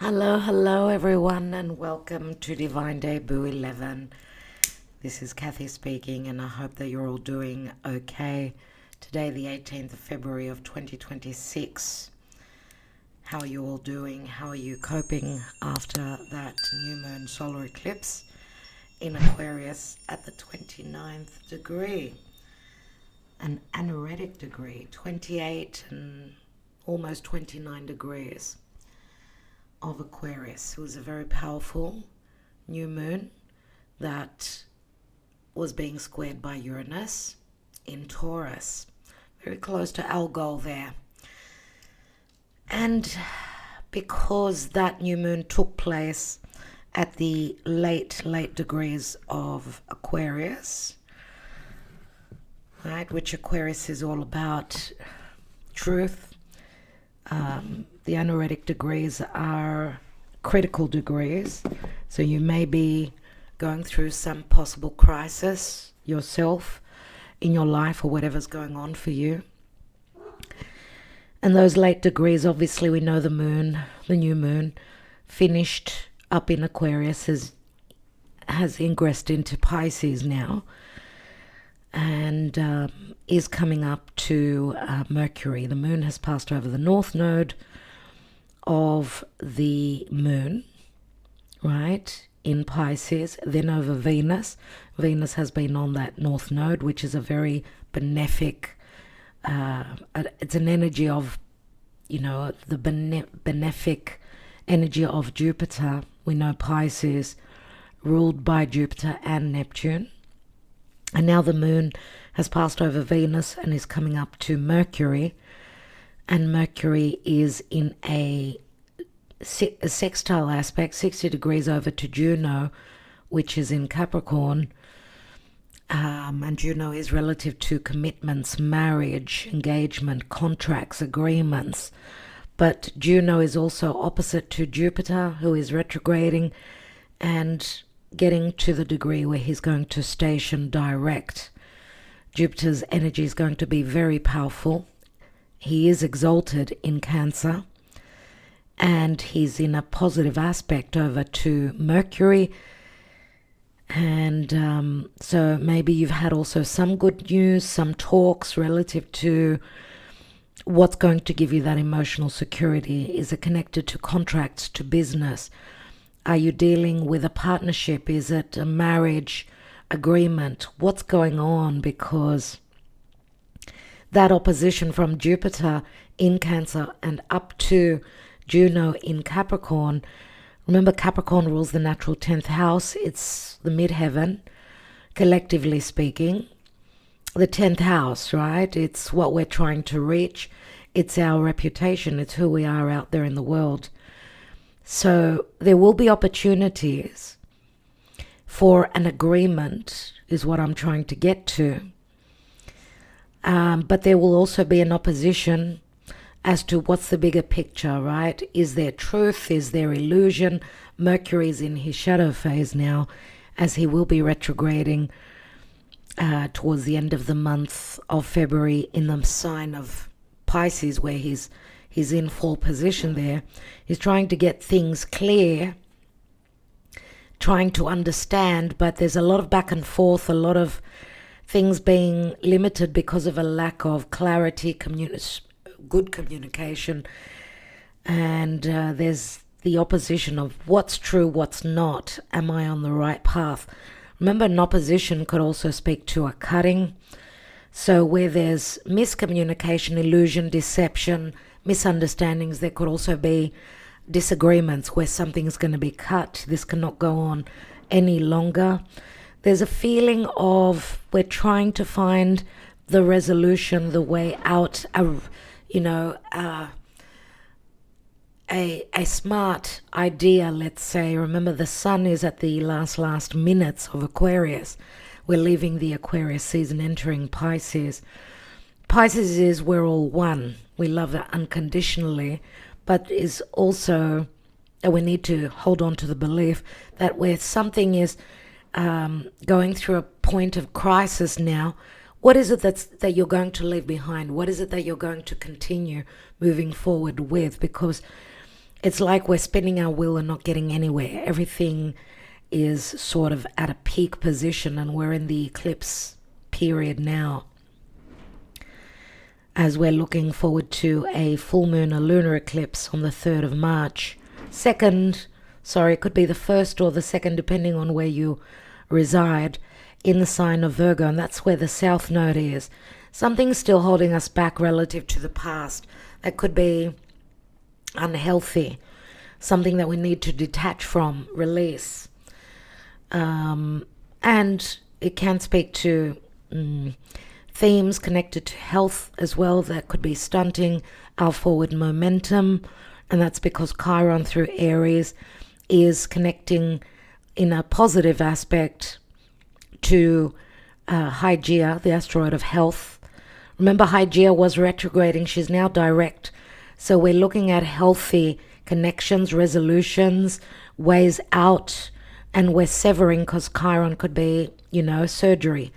Hello everyone, and welcome to Divine Debut 11. This is Kathy speaking, and I hope that you're all doing okay. Today, the 18th of February of 2026. How are you all doing? How are you coping after that new moon solar eclipse in Aquarius at the 29th degree? An anoretic degree, 28 and almost 29 degrees of Aquarius. It was a very powerful new moon that was being squared by Uranus in Taurus, very close to our goal there. And because that new moon took place at the late degrees of Aquarius, right, which Aquarius is all about truth. The anoretic degrees are critical degrees, so you may be going through some possible crisis yourself in your life or whatever's going on for you. And those late degrees, obviously we know the new moon, finished up in Aquarius, has ingressed into Pisces now, and is coming up to Mercury. The moon has passed over the north node of the moon, right, in Pisces, then over Venus. Venus has been on that north node, which is a very benefic, it's an energy of, the benefic energy of Jupiter. We know Pisces ruled by Jupiter and Neptune. And now the moon has passed over Venus and is coming up to Mercury. And Mercury is in a sextile aspect, 60 degrees over to Juno, which is in Capricorn. And Juno is relative to commitments, marriage, engagement, contracts, agreements. But Juno is also opposite to Jupiter, who is retrograding and getting to the degree where he's going to station direct. Jupiter's energy is going to be very powerful. He is exalted in Cancer, and he's in a positive aspect over to Mercury. And so maybe you've had also some good news, some talks relative to what's going to give you that emotional security. Is it connected to contracts, to business? Are you dealing with a partnership? Is it a marriage agreement? What's going on? Because that opposition from Jupiter in Cancer and up to Juno in Capricorn. Remember, Capricorn rules the natural 10th house. It's the midheaven, collectively speaking. The 10th house, right? It's what we're trying to reach. It's our reputation. It's who we are out there in the world. So there will be opportunities for an agreement, is what I'm trying to get to. But there will also be an opposition as to what's the bigger picture, right? Is there truth? Is there illusion? Mercury is in his shadow phase now, as he will be retrograding towards the end of the month of February in the sign of Pisces, where he's in full position there. He's trying to get things clear, trying to understand, but there's a lot of back and forth, a lot of things being limited because of a lack of clarity, good communication, and there's the opposition of what's true, what's not. Am I on the right path? Remember, an opposition could also speak to a cutting. So where there's miscommunication, illusion, deception, misunderstandings, there could also be disagreements where something's going to be cut. This cannot go on any longer. There's a feeling of we're trying to find the resolution, the way out, a smart idea, let's say. Remember, the sun is at the last minutes of Aquarius. We're leaving the Aquarius season, entering Pisces. Pisces is we're all one. We love it unconditionally, but is also, we need to hold on to the belief that where something is going through a point of crisis now, what is it that you're going to leave behind? What is it that you're going to continue moving forward with? Because it's like we're spinning our wheel and not getting anywhere. Everything is sort of at a peak position, and we're in the eclipse period now, as we're looking forward to a full moon, a lunar eclipse on the 3rd of March. It could be the 1st or the 2nd, depending on where you reside, in the sign of Virgo, and that's where the South Node is. Something's still holding us back relative to the past. That could be unhealthy, something that we need to detach from, release. And it can speak to themes connected to health as well that could be stunting our forward momentum, and that's because Chiron through Aries is connecting in a positive aspect to Hygeia, the asteroid of health. Remember, Hygeia was retrograding, she's now direct. So we're looking at healthy connections, resolutions, ways out, and we're severing, because Chiron could be, surgery.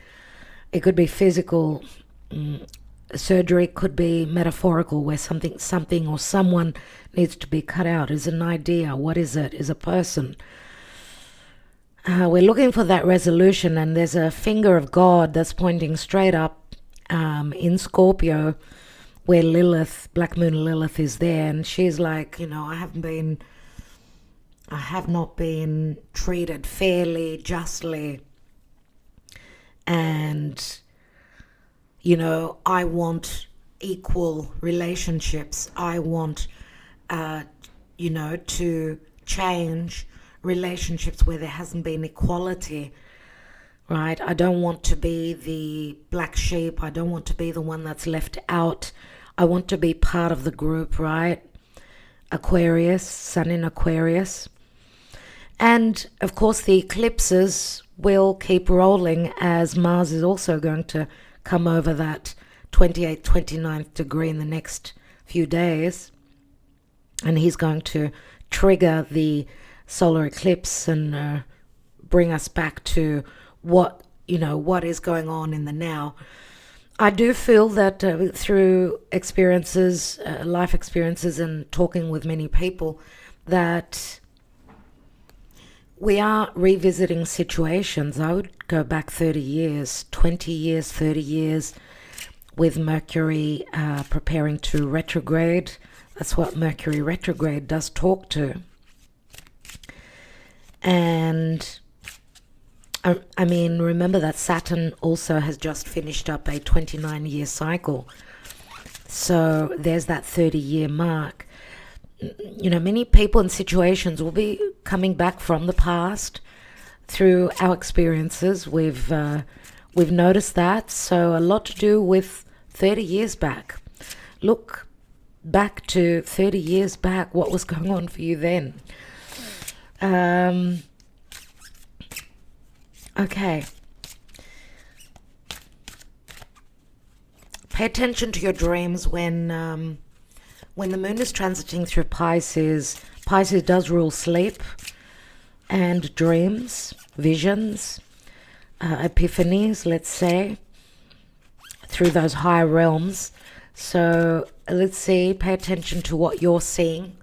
It could be physical surgery, could be metaphorical, where something or someone needs to be cut out. Is an idea. What is it? Is a person. We're looking for that resolution, and there's a finger of God that's pointing straight up in Scorpio, where Lilith, Black Moon Lilith, is there, and she's like, I have not been treated fairly, justly, and I want equal relationships. I want to change relationships where there hasn't been equality, right? I don't want to be the black sheep. I don't want to be the one that's left out. I want to be part of the group, right? Aquarius, Sun in Aquarius. And of course the eclipses will keep rolling, as Mars is also going to come over that 28th, 29th degree in the next few days. And he's going to trigger the solar eclipse and bring us back to what is going on in the now. I do feel that through experiences, life experiences, and talking with many people, that we are revisiting situations. I would go back 30 years, 20 years, 30 years, with Mercury preparing to retrograde. That's what Mercury retrograde does talk to. And remember that Saturn also has just finished up a 29-year cycle. So there's that 30-year mark. Many people and situations will be coming back from the past through our experiences. We've noticed that. So a lot to do with 30 years back. Look back to 30 years back. What was going on for you then? Okay. Pay attention to your dreams when the moon is transiting through Pisces. Pisces does rule sleep and dreams, visions, epiphanies, let's say, through those higher realms. So let's see, pay attention to what you're seeing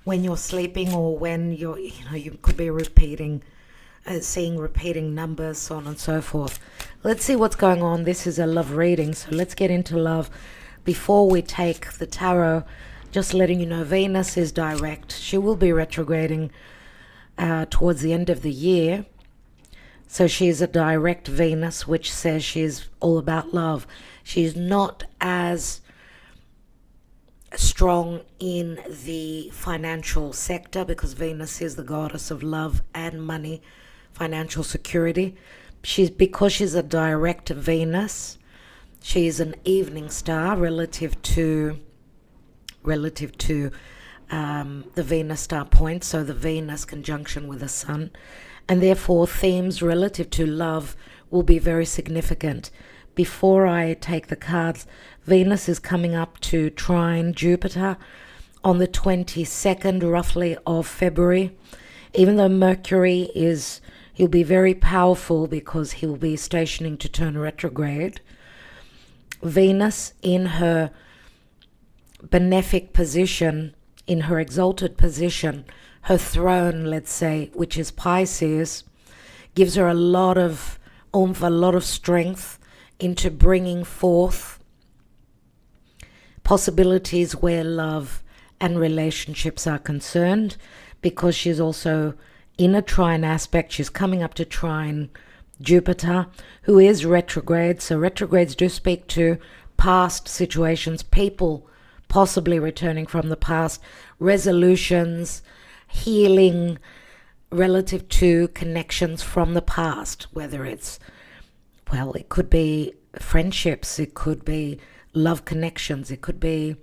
when you're sleeping, or when you could be seeing repeating numbers, so on and so forth. Let's see what's going on. This is a love reading, so let's get into love. Before we take the tarot, just letting you know, Venus is direct. She will be retrograding towards the end of the year. So she's a direct Venus, which says she's all about love. She's not as strong in the financial sector, because Venus is the goddess of love and money, financial security. Because she's a direct Venus, she's an evening star relative to the Venus star point, so the Venus conjunction with the Sun, and therefore themes relative to love will be very significant. Before I take the cards, Venus is coming up to trine Jupiter on the 22nd, roughly, of February. Even though Mercury he'll be very powerful because he'll be stationing to turn retrograde. Venus, in her benefic position in her exalted position, her throne, let's say, which is Pisces, gives her a lot of oomph, a lot of strength into bringing forth possibilities where love and relationships are concerned, because she's also in a trine aspect. She's coming up to trine Jupiter, who is retrograde. So retrogrades do speak to past situations, people possibly returning from the past, resolutions, healing relative to connections from the past, whether it's, well, it could be friendships, it could be love connections, it could be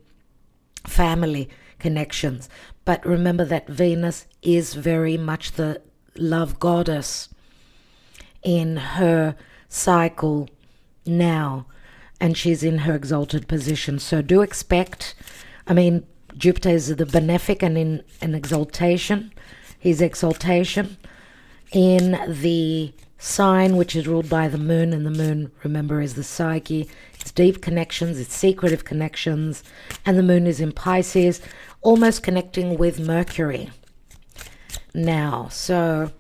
family connections. But remember that Venus is very much the love goddess in her cycle now, and she's in her exalted position. So do expect, Jupiter is the benefic and in an exaltation, his exaltation in the sign which is ruled by the moon, and the moon, remember, is the psyche. It's deep connections, it's secretive connections, and the moon is in Pisces, almost connecting with Mercury now. So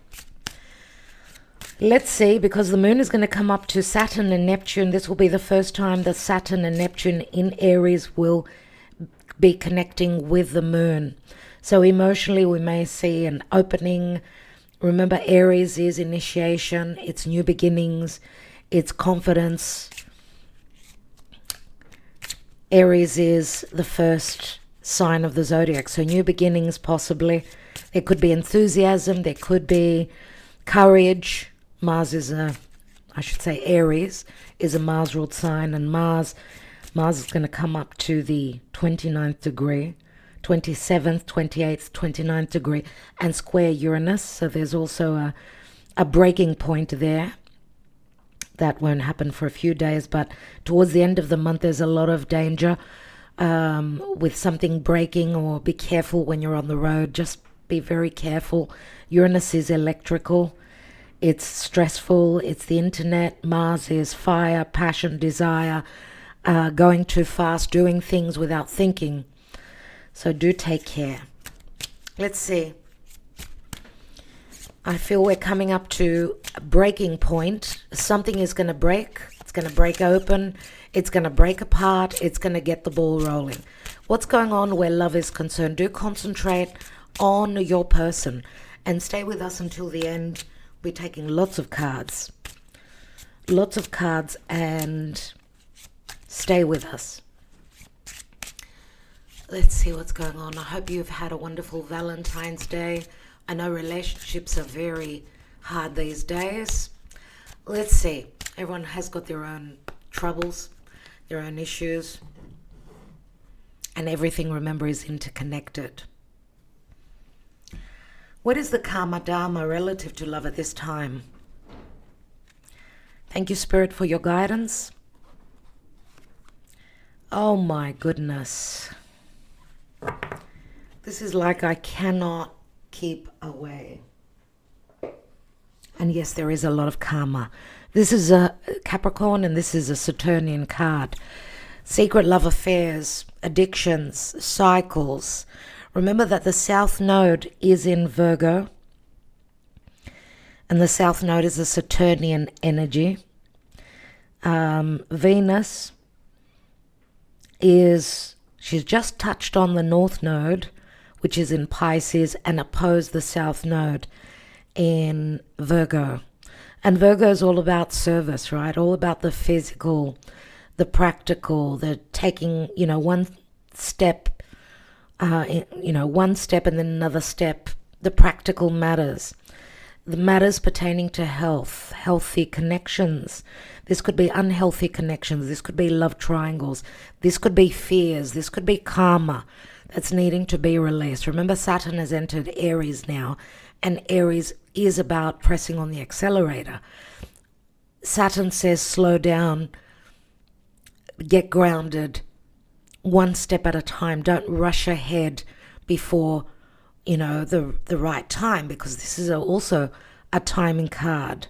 let's see, because the moon is going to come up to Saturn and Neptune. This will be the first time that Saturn and Neptune in Aries will be connecting with the moon. So emotionally, we may see an opening. Remember, Aries is initiation, it's new beginnings, it's confidence. Aries is the first sign of the zodiac, so new beginnings possibly. There could be enthusiasm, there could be courage. Mars is Aries is a Mars-ruled sign, and Mars is going to come up to the 29th degree, 27th, 28th, 29th degree, and square Uranus. So there's also a breaking point there. That won't happen for a few days, but towards the end of the month, there's a lot of danger with something breaking, or be careful when you're on the road. Just be very careful. Uranus is electrical. It's stressful. It's the internet. Mars is fire, passion, desire, going too fast, doing things without thinking. So do take care. Let's see. I feel we're coming up to a breaking point. Something is going to break. It's going to break open. It's going to break apart. It's going to get the ball rolling. What's going on where love is concerned? Do concentrate on your person and stay with us until the end. We're taking lots of cards. Lots of cards, and stay with us. Let's see what's going on. I hope you've had a wonderful Valentine's Day. I know relationships are very hard these days. Let's see. Everyone has got their own troubles, their own issues. And everything, remember, is interconnected. What is the karma dharma relative to love at this time? Thank you, Spirit, for your guidance. Oh my goodness. This is like I cannot keep away. And yes, there is a lot of karma. This is a Capricorn, and this is a Saturnian card. Secret love affairs, addictions, cycles. Remember that the South Node is in Virgo, and the South Node is a Saturnian energy. Venus she's just touched on the North Node, which is in Pisces, and opposed the South Node in Virgo. And Virgo is all about service, right? All about the physical, the practical, the taking, one step, one step and then another step, the practical matters. The matters pertaining to health, healthy connections. This could be unhealthy connections. This could be love triangles. This could be fears. This could be karma that's needing to be released. Remember, Saturn has entered Aries now, and Aries is about pressing on the accelerator. Saturn says slow down, get grounded, one step at a time. Don't rush ahead before the right time, because this is also a timing card.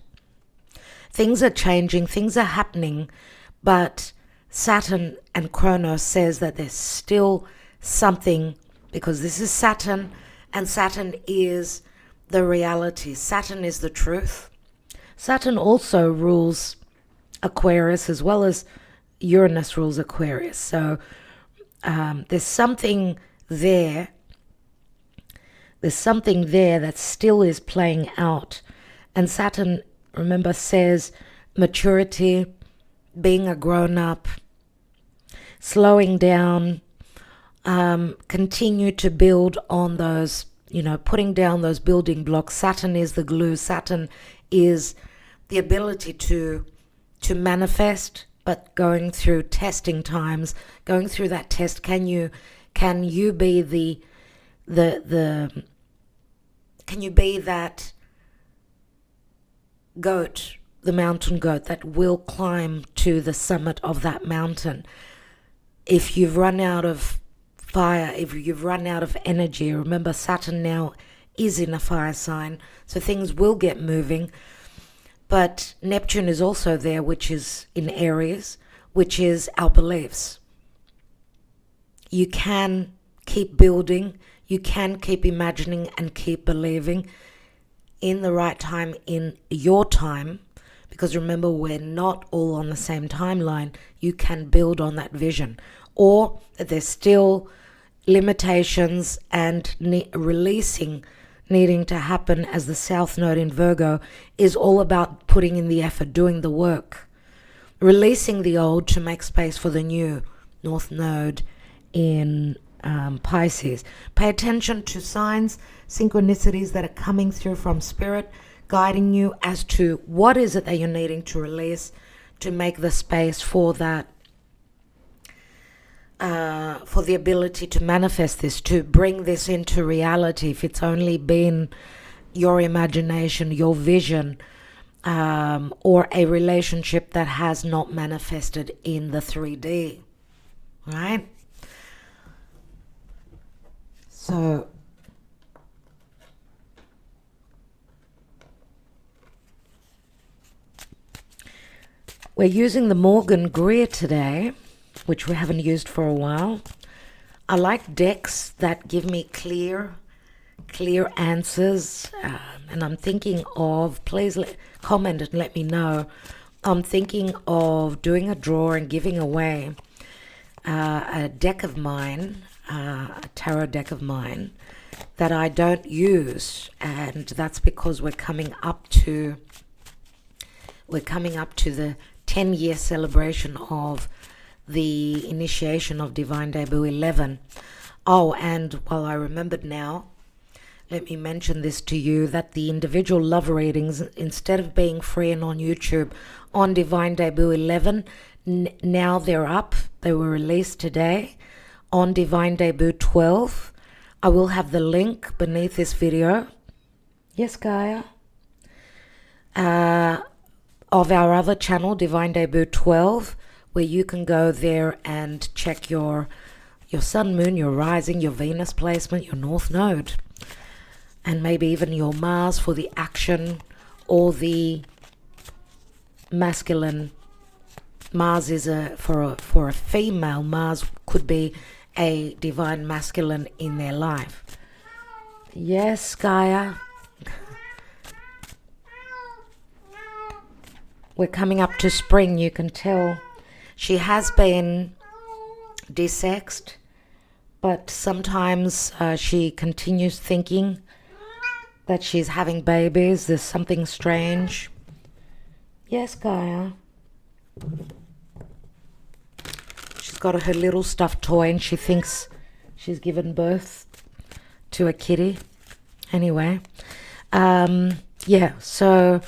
Things are changing, things are happening, but Saturn and Chronos says that there's still something because this is Saturn, and Saturn is the reality. Saturn is the truth. Saturn also rules Aquarius, as well as Uranus rules Aquarius. So there's something there. There's something there that still is playing out. And Saturn, remember, says maturity, being a grown-up, slowing down, continue to build on those, putting down those building blocks. Saturn is the glue. Saturn is the ability to manifest, but going through testing times, going through that test. Can you be can you be that goat, the mountain goat that will climb to the summit of that mountain? If you've run out of fire, if you've run out of energy, remember Saturn now is in a fire sign, so things will get moving. But Neptune is also there, which is in Aries, which is our beliefs. You can keep building, you can keep imagining and keep believing in the right time, in your time, because remember, we're not all on the same timeline. You can build on that vision, or there's still limitations and releasing needing to happen, as the South Node in Virgo is all about putting in the effort, doing the work, releasing the old to make space for the new. North Node in Pisces. Pay attention to signs, synchronicities that are coming through from Spirit, guiding you as to what is it that you're needing to release to make the space for that, for the ability to manifest this, to bring this into reality. If it's only been your imagination, your vision, or a relationship that has not manifested in the 3D, right? So we're using the Morgan Greer today, which we haven't used for a while. I like decks that give me clear answers, and I'm thinking of, please comment and let me know, I'm thinking of doing a draw and giving away a deck of mine, a tarot deck of mine that I don't use, and that's because we're coming up to the 10-year celebration of the initiation of Divine Debut 11. Oh, and while I remembered now, let me mention this to you, that the individual love readings, instead of being free and on YouTube, on Divine Debut 11, now they're up. They were released today on Divine Debut 12. I will have the link beneath this video. Yes, Gaia. Of our other channel, Divine Debut 12, where you can go there and check your sun, moon, your rising, your Venus placement, your North Node, and maybe even your Mars for the action, or the masculine. Mars is for a female. Mars could be a divine masculine in their life. Yes, Gaia. We're coming up to spring, you can tell. She has been desexed, but sometimes she continues thinking that she's having babies. There's something strange. Yes, Gaia. She's got her little stuffed toy and she thinks she's given birth to a kitty. Anyway, yeah, so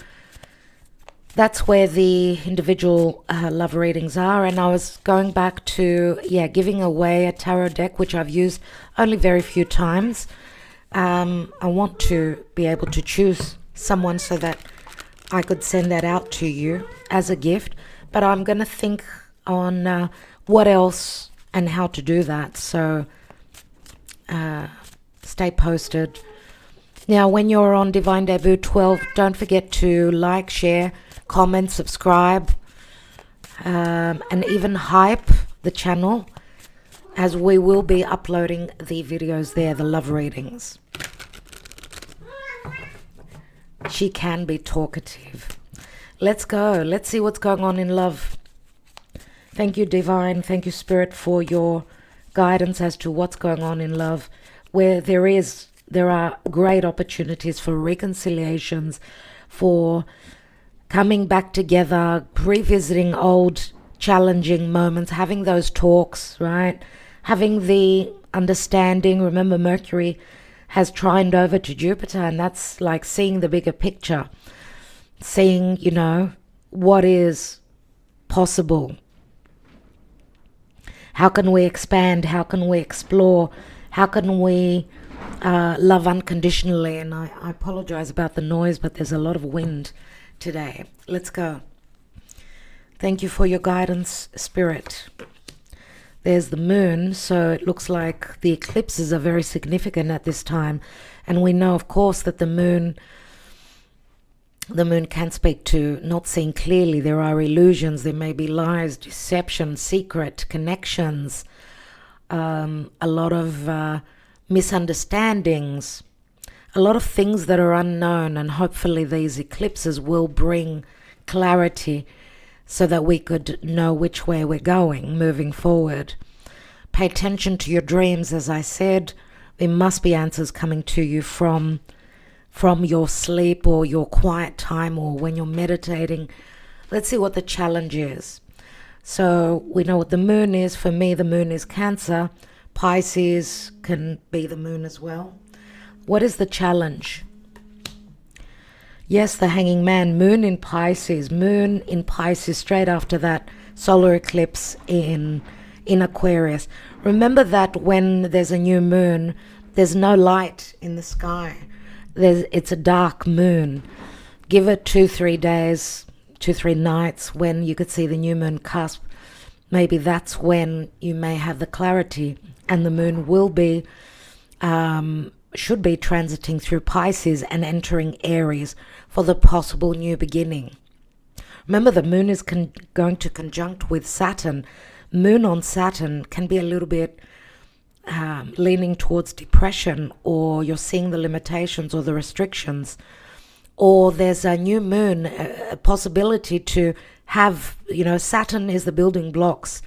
that's where the individual love readings are. And I was going back to, giving away a tarot deck, which I've used only very few times. I want to be able to choose someone so that I could send that out to you as a gift. But I'm going to think on what else and how to do that. So stay posted. Now, when you're on Divine Debut 12, don't forget to like, share, comment, subscribe, and even hype the channel. as we will be uploading the videos there, the love readings. She can be talkative. Let's go. Let's see what's going on in love. Thank you, Divine. Thank you, Spirit, for your guidance as to what's going on in love, where there are great opportunities for reconciliations, for coming back together, revisiting old challenging moments, having those talks, right? Having the understanding. Remember, Mercury has trined over to Jupiter, and that's like seeing the bigger picture, seeing, what is possible. How can we expand? How can we explore? How can we love unconditionally? And I apologize about the noise, but there's a lot of wind today. Let's go. Thank you for your guidance, Spirit. There's the moon, so it looks like the eclipses are very significant at this time. And we know, of course, that the moon can speak to not seeing clearly. There are illusions, there may be lies, deception, secret connections, a lot of misunderstandings, a lot of things that are unknown, and hopefully these eclipses will bring clarity so that we could know which way we're going moving forward. Pay attention to your dreams. As I said, there must be answers coming to you from your sleep or your quiet time or when you're meditating. Let's see what the challenge is. So we know what the moon is. For me, the moon is Cancer. Pisces can be the moon as well. What is the challenge? Yes, the Hanging Man, moon in Pisces. Moon in Pisces, straight after that solar eclipse in Aquarius. Remember that when there's a new moon, there's no light in the sky. It's a dark moon. Give it 2-3 days, 2-3 nights when you could see the new moon cusp. Maybe that's when you may have the clarity, and the moon will be should be transiting through Pisces and entering Aries for the possible new beginning. Remember, the moon is going to conjunct with Saturn. Moon on Saturn can be a little bit leaning towards depression, or you're seeing the limitations or the restrictions, or there's a new moon, a possibility to have, Saturn is the building blocks.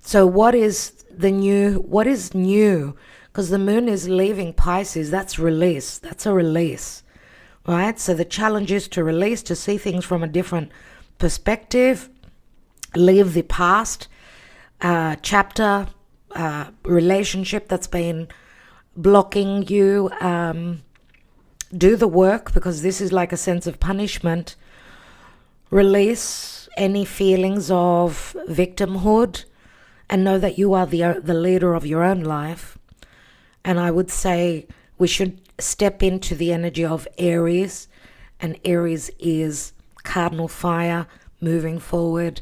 So what is new? Because the moon is leaving Pisces. That's release. That's a release, right? So the challenge is to release, to see things from a different perspective, leave the past chapter, relationship that's been blocking you. Do the work, because this is like a sense of punishment. Release any feelings of victimhood and know that you are the leader of your own life. And I would say we should step into the energy of Aries, and Aries is cardinal fire, moving forward,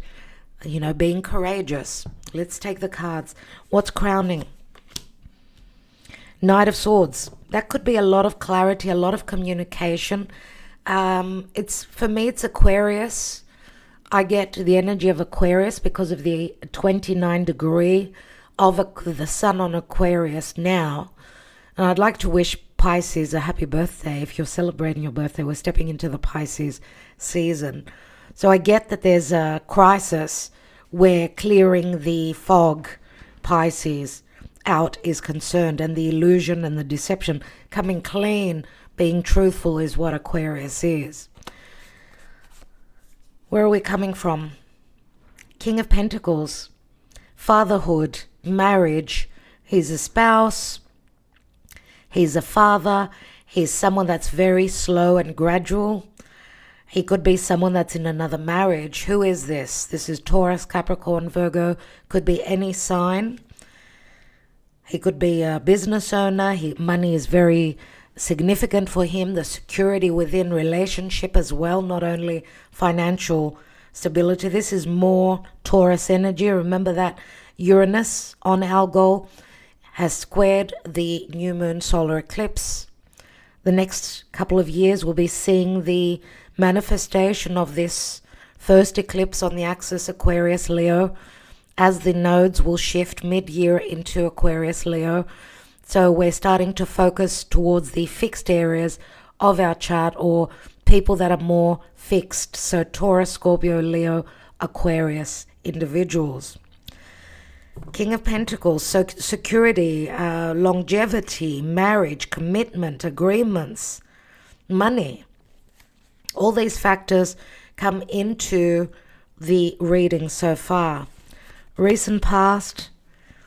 being courageous. Let's take the cards. What's crowning? Knight of Swords. That could be a lot of clarity, a lot of communication. For me, it's Aquarius. I get the energy of Aquarius because of the 29 degree of the sun on Aquarius now. And I'd like to wish Pisces a happy birthday. If you're celebrating your birthday, we're stepping into the Pisces season. So I get that there's a crisis where clearing the fog, Pisces, out is concerned, and the illusion and the deception, coming clean, being truthful, is what Aquarius is. Where are we coming from? King of Pentacles, fatherhood, marriage. He's a spouse, he's a father, he's someone that's very slow and gradual. He could be someone that's in another marriage. Who is this? This is Taurus, Capricorn, Virgo. Could be any sign. He could be a business owner. Money is very significant for him. The security within relationship as well, not only financial stability. This is more Taurus energy. Remember that Uranus on Algol has squared the new moon solar eclipse. The next couple of years we'll be seeing the manifestation of this first eclipse on the axis Aquarius Leo, as the nodes will shift mid-year into Aquarius, Leo. So we're starting to focus towards the fixed areas of our chart, or people that are more fixed. So Taurus, Scorpio, Leo, Aquarius individuals. King of Pentacles, so security, longevity, marriage, commitment, agreements, money. All these factors come into the reading so far. Recent past,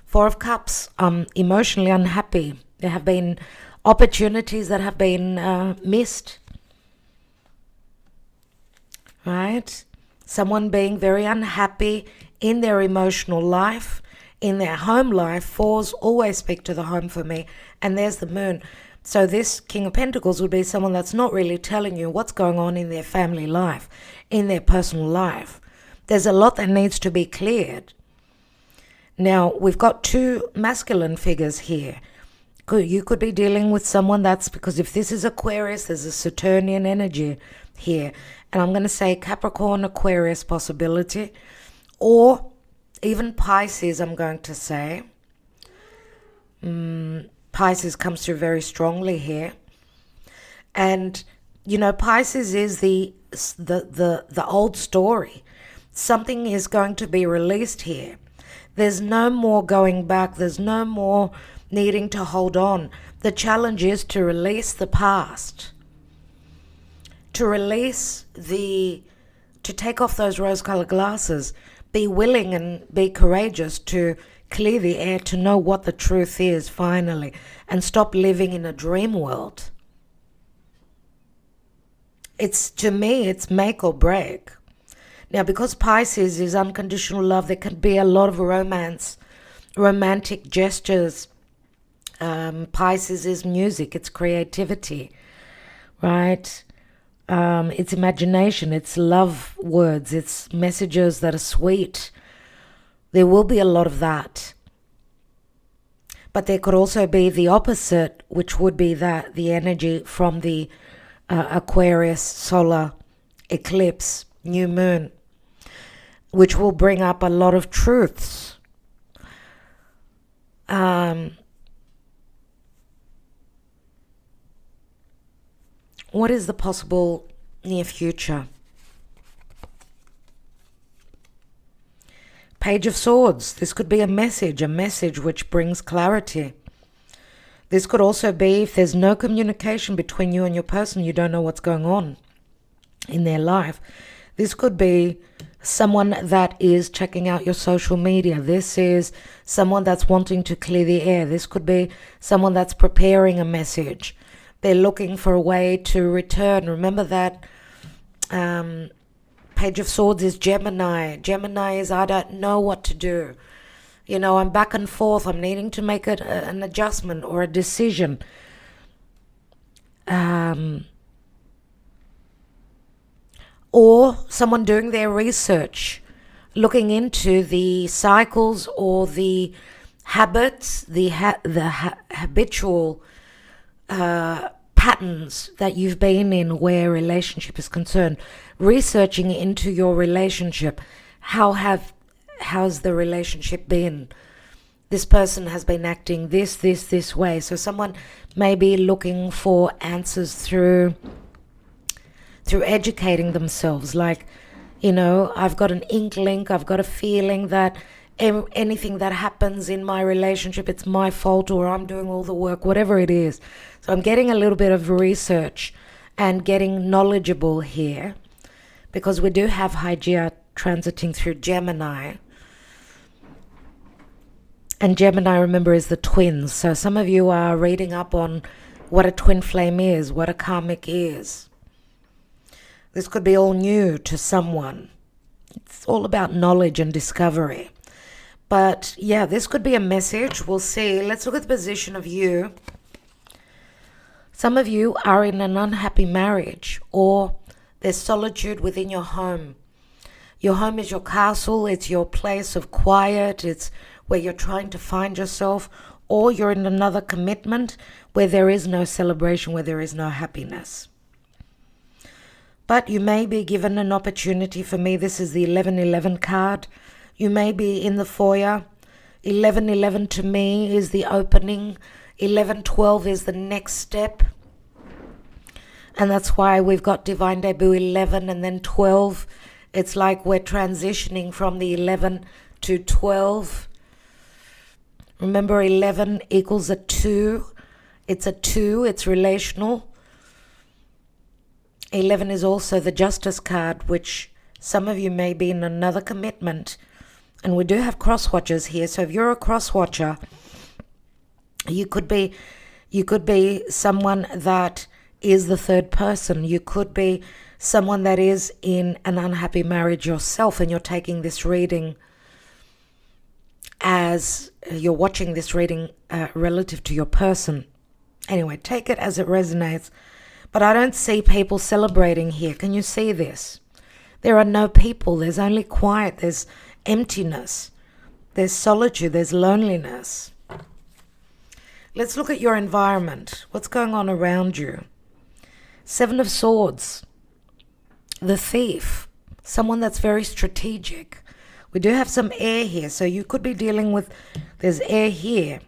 Four of Cups, emotionally unhappy. There have been opportunities that have been missed. Right? Someone being very unhappy in their emotional life, in their home life. Fours always speak to the home for me. And there's the moon. So this King of Pentacles would be someone that's not really telling you what's going on in their family life, in their personal life. There's a lot that needs to be cleared. Now, we've got two masculine figures here. You could be dealing with someone that's, because if this is Aquarius, there's a Saturnian energy here. And I'm going to say Capricorn, Aquarius possibility. Or even Pisces, I'm going to say. Pisces comes through very strongly here. And, you know, Pisces is the old story. Something is going to be released here. There's no more going back. There's no more needing to hold on. The challenge is to release the past. To release to take off those rose-colored glasses. Be willing and be courageous to clear the air, to know what the truth is finally. And stop living in a dream world. To me, it's make or break. Now, because Pisces is unconditional love, there can be a lot of romance, romantic gestures. Pisces is music, it's creativity, right? It's imagination, it's love words, it's messages that are sweet. There will be a lot of that. But there could also be the opposite, which would be that the energy from the Aquarius solar eclipse, new moon, which will bring up a lot of truths. What is the possible near future? Page of Swords. This could be a message which brings clarity. This could also be if there's no communication between you and your person, you don't know what's going on in their life. This could be someone that is checking out your social media. This is someone that's wanting to clear the air. This could be someone that's preparing a message. They're looking for a way to return. Remember that Page of Swords is Gemini. Gemini is, I don't know what to do. You know, I'm back and forth. I'm needing to make an adjustment or a decision. Or someone doing their research, looking into the cycles or the habits, the habitual patterns that you've been in where relationship is concerned. Researching into your relationship. How's the relationship been? This person has been acting this way. So someone may be looking for answers through educating themselves. Like, you know, I've got an inkling, I've got a feeling that anything that happens in my relationship, it's my fault, or I'm doing all the work, whatever it is. So I'm getting a little bit of research and getting knowledgeable here, because we do have Hygeia transiting through Gemini. And Gemini, remember, is the twins. So some of you are reading up on what a twin flame is, what a karmic is. This could be all new to someone. It's all about knowledge and discovery. But yeah, this could be a message. We'll see. Let's look at the position of you. Some of you are in an unhappy marriage, or there's solitude within your home. Your home is your castle. It's your place of quiet. It's where you're trying to find yourself, or you're in another commitment where there is no celebration, where there is no happiness. But you may be given an opportunity. For me, this is the 1111 card. You may be in the foyer. 11:11 to me is the opening. 11:12 is the next step. And that's why we've got Divine Debut 11 and then 12. It's like we're transitioning from the 11 to 12. Remember, 11 equals a 2. It's a 2. It's relational. 11 is also the Justice card, which some of you may be in another commitment. And we do have cross-watchers here. So if you're a cross-watcher, you could be someone that is the third person. You could be someone that is in an unhappy marriage yourself, and you're taking this reading as you're watching this reading relative to your person. Anyway, take it as it resonates. But I don't see people celebrating here. Can you see this? There are no people. There's only quiet. There's emptiness. There's solitude. There's loneliness. Let's look at your environment. What's going on around you? 7 of Swords. The Thief. Someone that's very strategic. We do have some air here. So you could be dealing with, there's air here.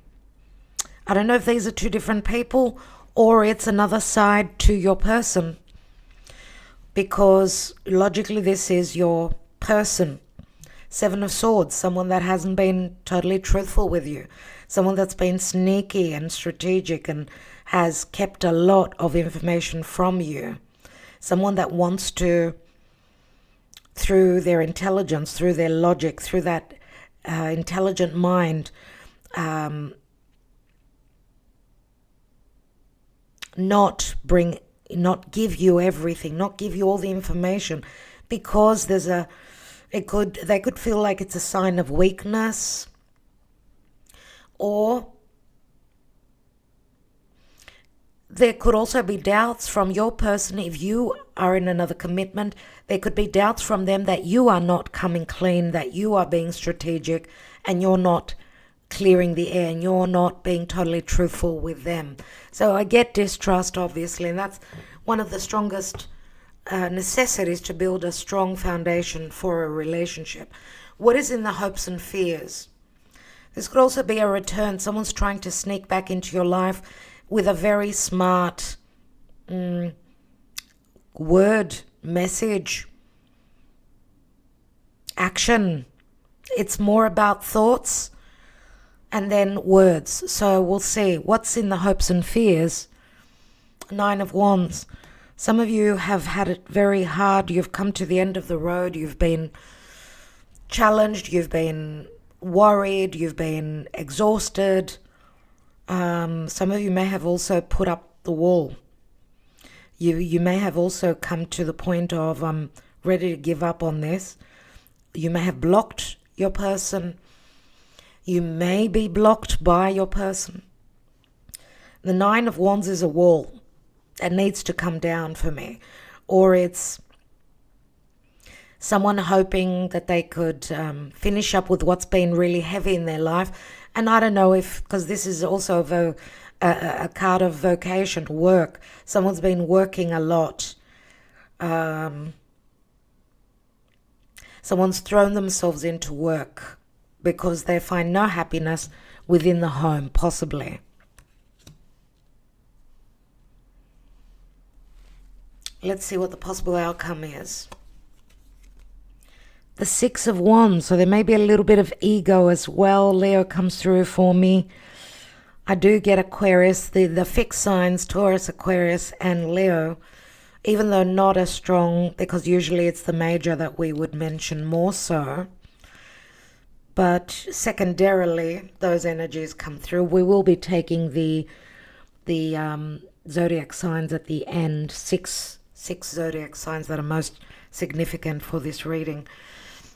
I don't know if these are two different people or it's another side to your person. Because logically this is your person. 7 of Swords. Someone that hasn't been totally truthful with you. Someone that's been sneaky and strategic and has kept a lot of information from you. Someone that wants to, through their intelligence, through their logic, through that intelligent mind, not give you everything, not give you all the information, because they could feel like it's a sign of weakness, or there could also be doubts from your person. If you are in another commitment, there could be doubts from them that you are not coming clean, that you are being strategic and you're not clearing the air and you're not being totally truthful with them. So I get distrust, obviously, and that's one of the strongest necessities to build a strong foundation for a relationship. What is in the hopes and fears? This could also be a return. Someone's trying to sneak back into your life with a very smart word, message, action. It's more about thoughts and then words. So we'll see what's in the hopes and fears. 9 of Wands. Some of you have had it very hard. You've come to the end of the road. You've been challenged. You've been worried. You've been exhausted. Some of you may have also put up the wall. You may have also come to the point of I'm ready to give up on this. You may have blocked your person. You may be blocked by your person. The 9 of Wands is a wall that needs to come down for me. Or it's someone hoping that they could finish up with what's been really heavy in their life. And I don't know if, because this is also a card of vocation, work. Someone's been working a lot. Someone's thrown themselves into work because they find no happiness within the home, possibly. Let's see what the possible outcome is. The 6 of Wands. So there may be a little bit of ego as well. Leo comes through for me. I do get Aquarius, the fixed signs, Taurus, Aquarius, and Leo, even though not as strong, because usually it's the major that we would mention more so. But secondarily, those energies come through. We will be taking the zodiac signs at the end, six zodiac signs that are most significant for this reading.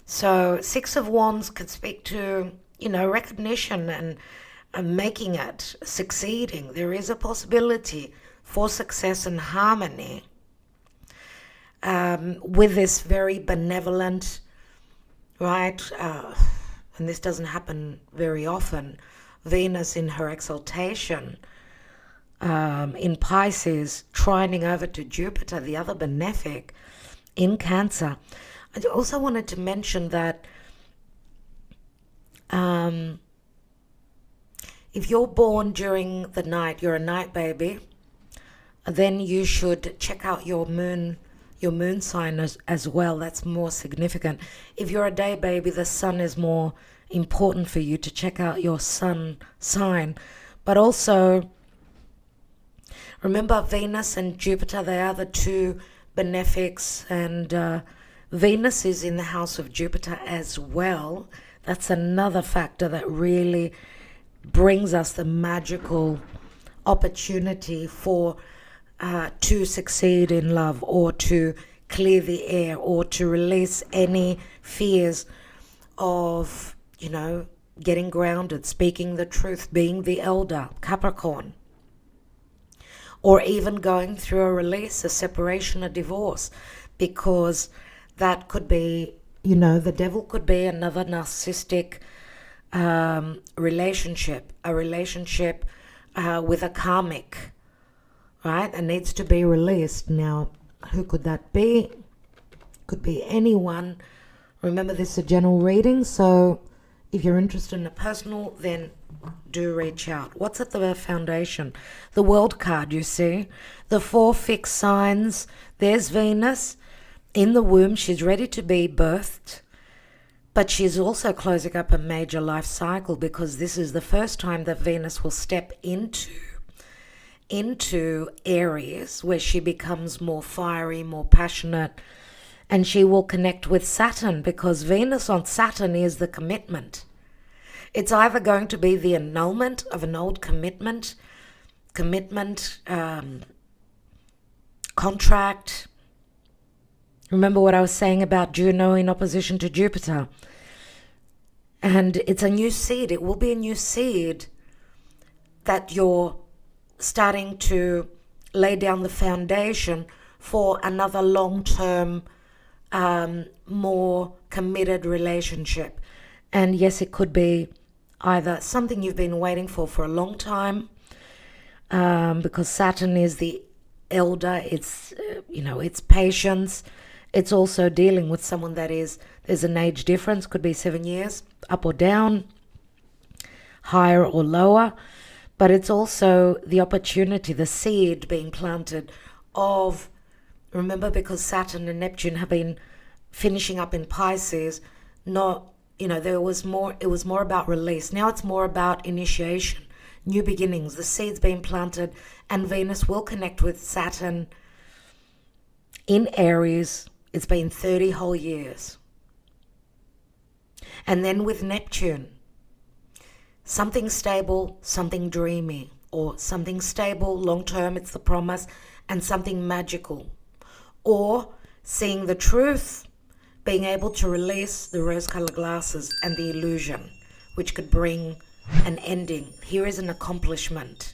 So 6 of Wands could speak to, recognition and making it, succeeding. There is a possibility for success and harmony with this very benevolent, right? And this doesn't happen very often. Venus in her exaltation in Pisces, trining over to Jupiter, the other benefic, in Cancer. I also wanted to mention that If you're born during the night, you're a night baby, then you should check out your moon sign as well. That's more significant. If you're a day baby, the sun is more important for you to check out your sun sign. But also, remember Venus and Jupiter, they are the two benefics, and Venus is in the house of Jupiter as well. That's another factor that really brings us the magical opportunity for to succeed in love, or to clear the air, or to release any fears of, getting grounded, speaking the truth, being the elder, Capricorn. Or even going through a release, a separation, a divorce, because that could be, the devil could be another narcissistic relationship, a relationship with a karmic, right? It needs to be released. Now, who could that be? Could be anyone. Remember, this is a general reading, so if you're interested in a personal, then do reach out. What's at the foundation? The World card, you see. The 4 fixed signs. There's Venus in the womb. She's ready to be birthed. But she's also closing up a major life cycle, because this is the first time that Venus will step into Aries, where she becomes more fiery, more passionate, and she will connect with Saturn, because Venus on Saturn is the commitment. It's either going to be the annulment of an old commitment, contract. Remember what I was saying about Juno in opposition to Jupiter. And it's a new seed. It will be a new seed that you're starting to lay down the foundation for another long-term, more committed relationship. And yes, it could be either something you've been waiting for a long time, because Saturn is the elder. It's it's patience. It's also dealing with someone there's an age difference, could be 7 years, up or down, higher or lower. But it's also the opportunity, the seed being planted of, remember, because Saturn and Neptune have been finishing up in Pisces, it was more about release. Now it's more about initiation, new beginnings, the seeds being planted, and Venus will connect with Saturn in Aries. It's been 30 whole years. And then with Neptune, something stable, something dreamy, or something stable, long-term, it's the promise, and something magical. Or seeing the truth, being able to release the rose-colored glasses and the illusion, which could bring an ending. Here is an accomplishment.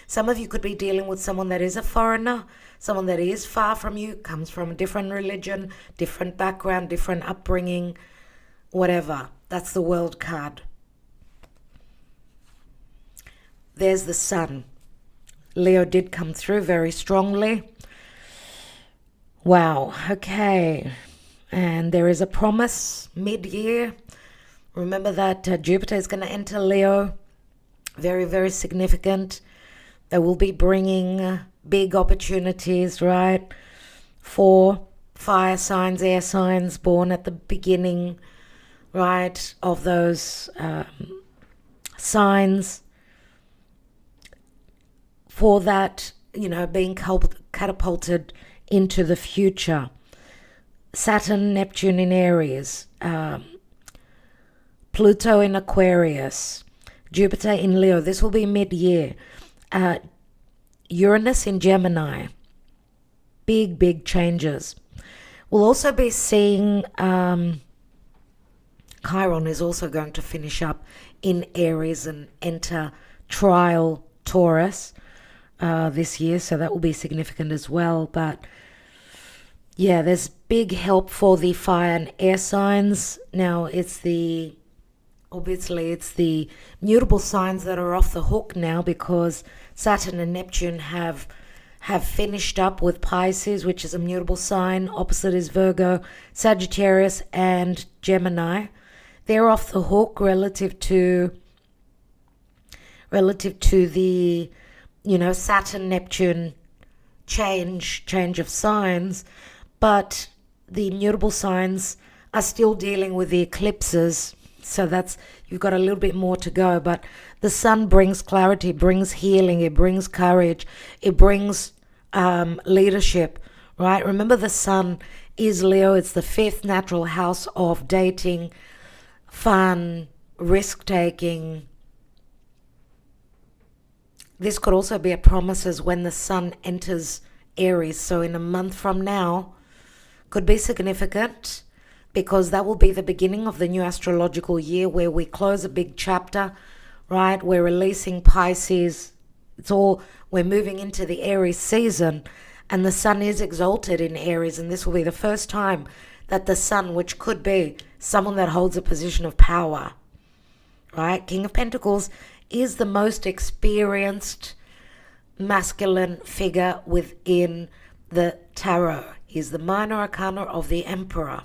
Some of you could be dealing with someone that is a foreigner, someone that is far from you, comes from a different religion, different background, different upbringing, whatever. That's the World card. There's the Sun. Leo did come through very strongly. Wow, okay. And there is a promise mid-year. Remember that Jupiter is going to enter Leo. Very, very significant. They will be bringing big opportunities, right? For fire signs, air signs, born at the beginning, right, of those signs. For that, being catapulted into the future. Saturn, Neptune in Aries, Pluto in Aquarius, Jupiter in Leo. This will be mid-year. Uranus in Gemini. Big, big changes. We'll also be seeing Chiron is also going to finish up in Aries and enter trial Taurus this year, so that will be significant as well. But yeah, there's big help for the fire and air signs. Now obviously it's the mutable signs that are off the hook now, because Saturn and Neptune have finished up with Pisces, which is a mutable sign. Opposite is Virgo, Sagittarius, and Gemini. they're off the hook relative to the, Saturn, Neptune change of signs, but the mutable signs are still dealing with the eclipses. So you've got a little bit more to go, but the sun brings clarity, it brings healing, it brings courage, it brings leadership, right? Remember, the sun is Leo. It's the 5th natural house of dating, fun, risk-taking. This could also be a promises when the sun enters Aries. So in a month from now, could be significant, because that will be the beginning of the new astrological year, where we close a big chapter, right? We're releasing Pisces. We're moving into the Aries season, and the sun is exalted in Aries, and this will be the first time that the sun, which could be someone that holds a position of power, right? King of Pentacles is the most experienced masculine figure within the tarot. He's the minor arcana of the Emperor.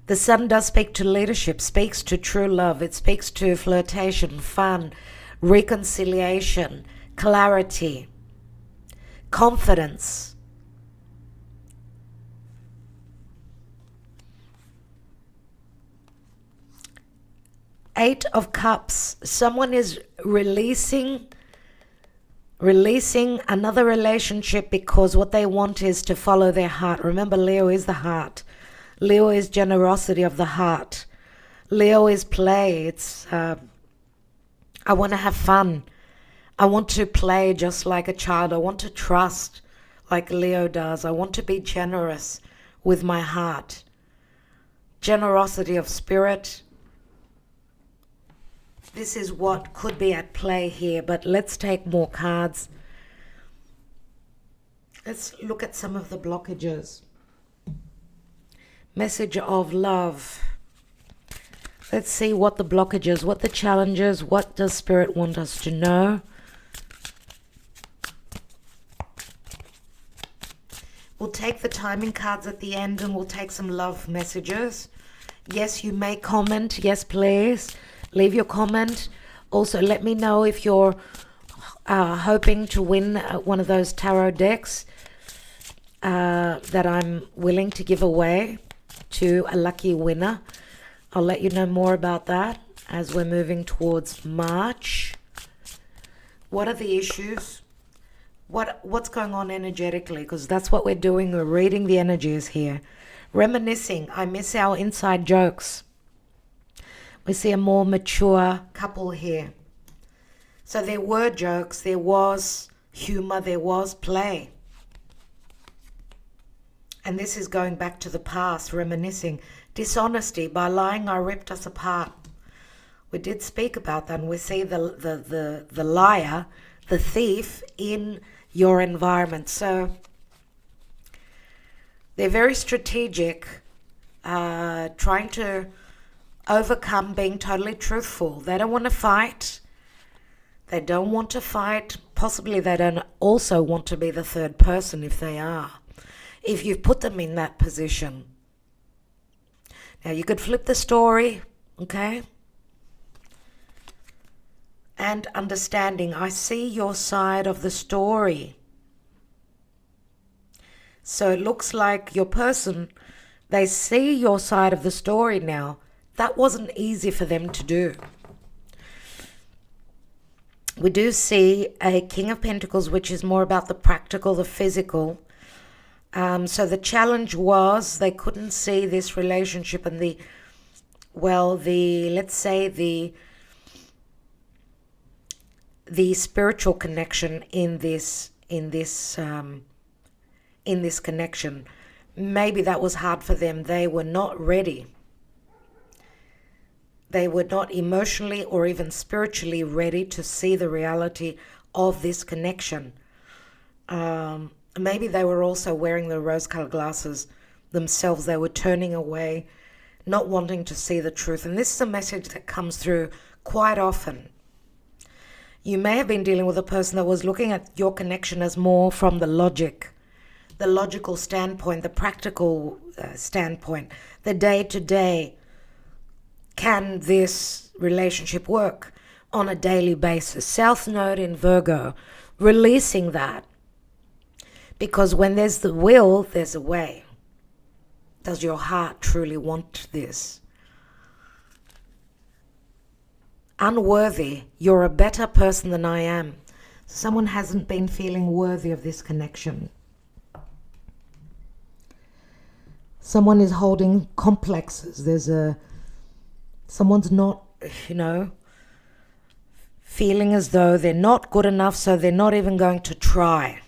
The sun does speak to leadership, speaks to true love. It speaks to flirtation, fun, reconciliation, clarity, confidence. Eight of Cups. Someone is releasing another relationship because what they want is to follow their heart. Remember, Leo is the heart. Leo is generosity of the heart. Leo is play. It's I want to have fun. I want to play just like a child. I want to trust like Leo does. I want to be generous with my heart. Generosity of spirit. This is what could be at play here, but let's take more cards. Let's look at some of the blockages. Message of love. Let's see what the blockages, what the challenges, what does Spirit want us to know? We'll take the timing cards at the end, and we'll take some love messages. Yes, you may comment. Yes, please. Leave your comment. Also, let me know if you're hoping to win one of those tarot decks that I'm willing to give away to a lucky winner. I'll let you know more about that as we're moving towards March. What are the issues? What's going on energetically? Because that's what we're doing. We're reading the energies here. Reminiscing. I miss our inside jokes. We see a more mature couple here. So there were jokes, there was humor, there was play. And this is going back to the past, reminiscing. Dishonesty. By lying, I ripped us apart. We did speak about that, and we see the liar, the thief in your environment. So they're very strategic, trying to overcome being totally truthful. They don't want to fight. They don't want to fight. Possibly they don't also want to be the third person if they are. If you've put them in that position. Now you could flip the story, okay? And understanding. I see your side of the story. So it looks like your person, they see your side of the story now. That wasn't easy for them to do. We do see a King of Pentacles, which is more about the practical, the physical. So the challenge was they couldn't see this relationship and let's say the spiritual connection in this connection. Maybe that was hard for them. They were not ready. They were not emotionally or even spiritually ready to see the reality of this connection. Maybe they were also wearing the rose-colored glasses themselves. They were turning away, not wanting to see the truth. And this is a message that comes through quite often. You may have been dealing with a person that was looking at your connection as more from the logical standpoint, the practical standpoint, the day-to-day. Can this relationship work on a daily basis? South Node in Virgo, releasing that. Because when there's the will, there's a way. Does your heart truly want this? Unworthy. You're a better person than I am. Someone hasn't been feeling worthy of this connection. Someone is holding complexes. Someone's not, feeling as though they're not good enough, so they're not even going to try.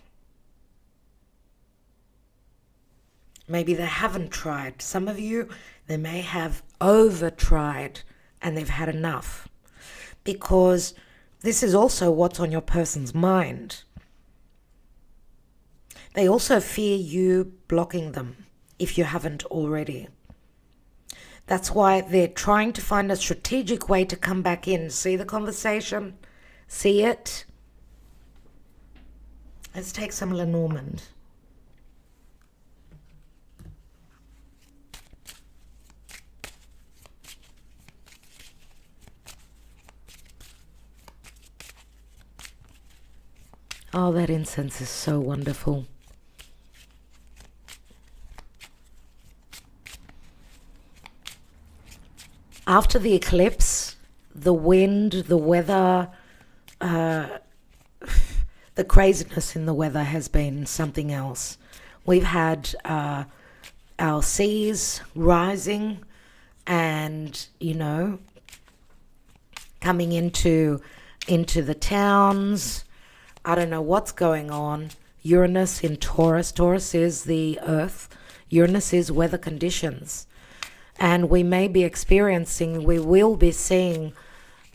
Maybe they haven't tried. Some of you, they may have over-tried and they've had enough. Because this is also what's on your person's mind. They also fear you blocking them, if you haven't already. That's why they're trying to find a strategic way to come back in. See the conversation? See it? Let's take some Lenormand. Oh, that incense is so wonderful. After the eclipse, the wind, the weather, the craziness in the weather has been something else. We've had our seas rising and, coming into the towns. I don't know what's going on. Uranus in Taurus. Taurus is the earth. Uranus is weather conditions. And we may be we will be seeing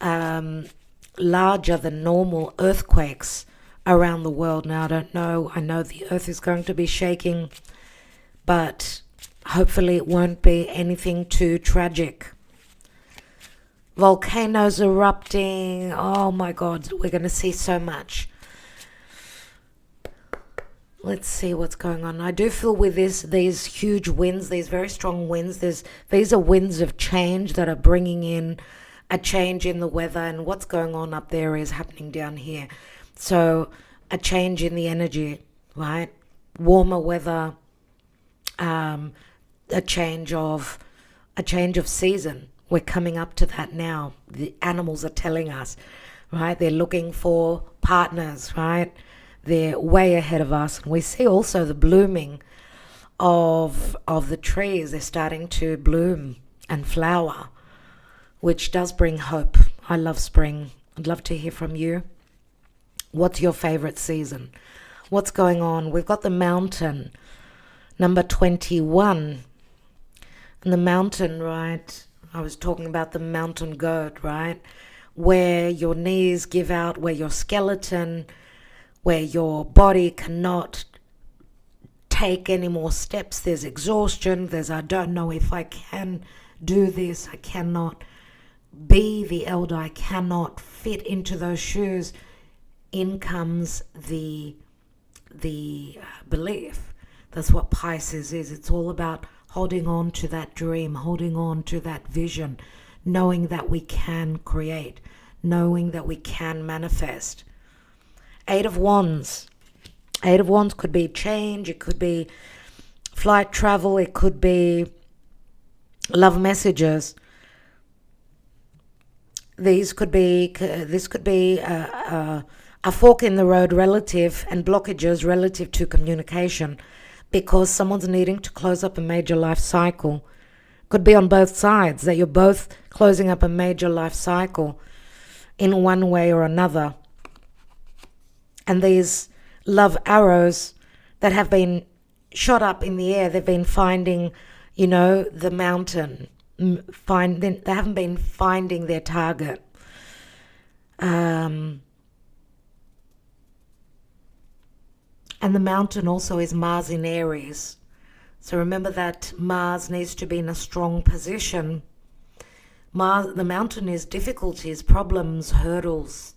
larger than normal earthquakes around the world. Now, I don't know. I know the earth is going to be shaking, but hopefully it won't be anything too tragic. Volcanoes erupting. Oh my God, we're going to see so much. Let's see what's going on. I do feel with these huge winds, these very strong winds, these are winds of change that are bringing in a change in the weather, and what's going on up there is happening down here. So a change in the energy, right? Warmer weather, a change of season. We're coming up to that now. The animals are telling us, right? They're looking for partners, right? They're way ahead of us. And we see also the blooming of the trees. They're starting to bloom and flower, which does bring hope. I love spring. I'd love to hear from you. What's your favorite season? What's going on? We've got the mountain, number 21. And the mountain, right? I was talking about the mountain goat, right? Where your knees give out, where your skeleton, where your body cannot take any more steps. There's exhaustion. There's, I don't know if I can do this. I cannot be the elder. I cannot fit into those shoes. In comes the belief. That's what Pisces is. It's all about holding on to that dream, holding on to that vision, knowing that we can create, knowing that we can manifest. Eight of Wands. Eight of Wands could be change. It could be flight travel. It could be love messages. This could be a fork in the road relative and blockages relative to communication, because someone's needing to close up a major life cycle. Could be on both sides, that you're both closing up a major life cycle in one way or another. And these love arrows that have been shot up in the air, they've been finding, the mountain. They haven't been finding their target. And the mountain also is Mars in Aries. So remember that Mars needs to be in a strong position. The mountain is difficulties, problems, hurdles,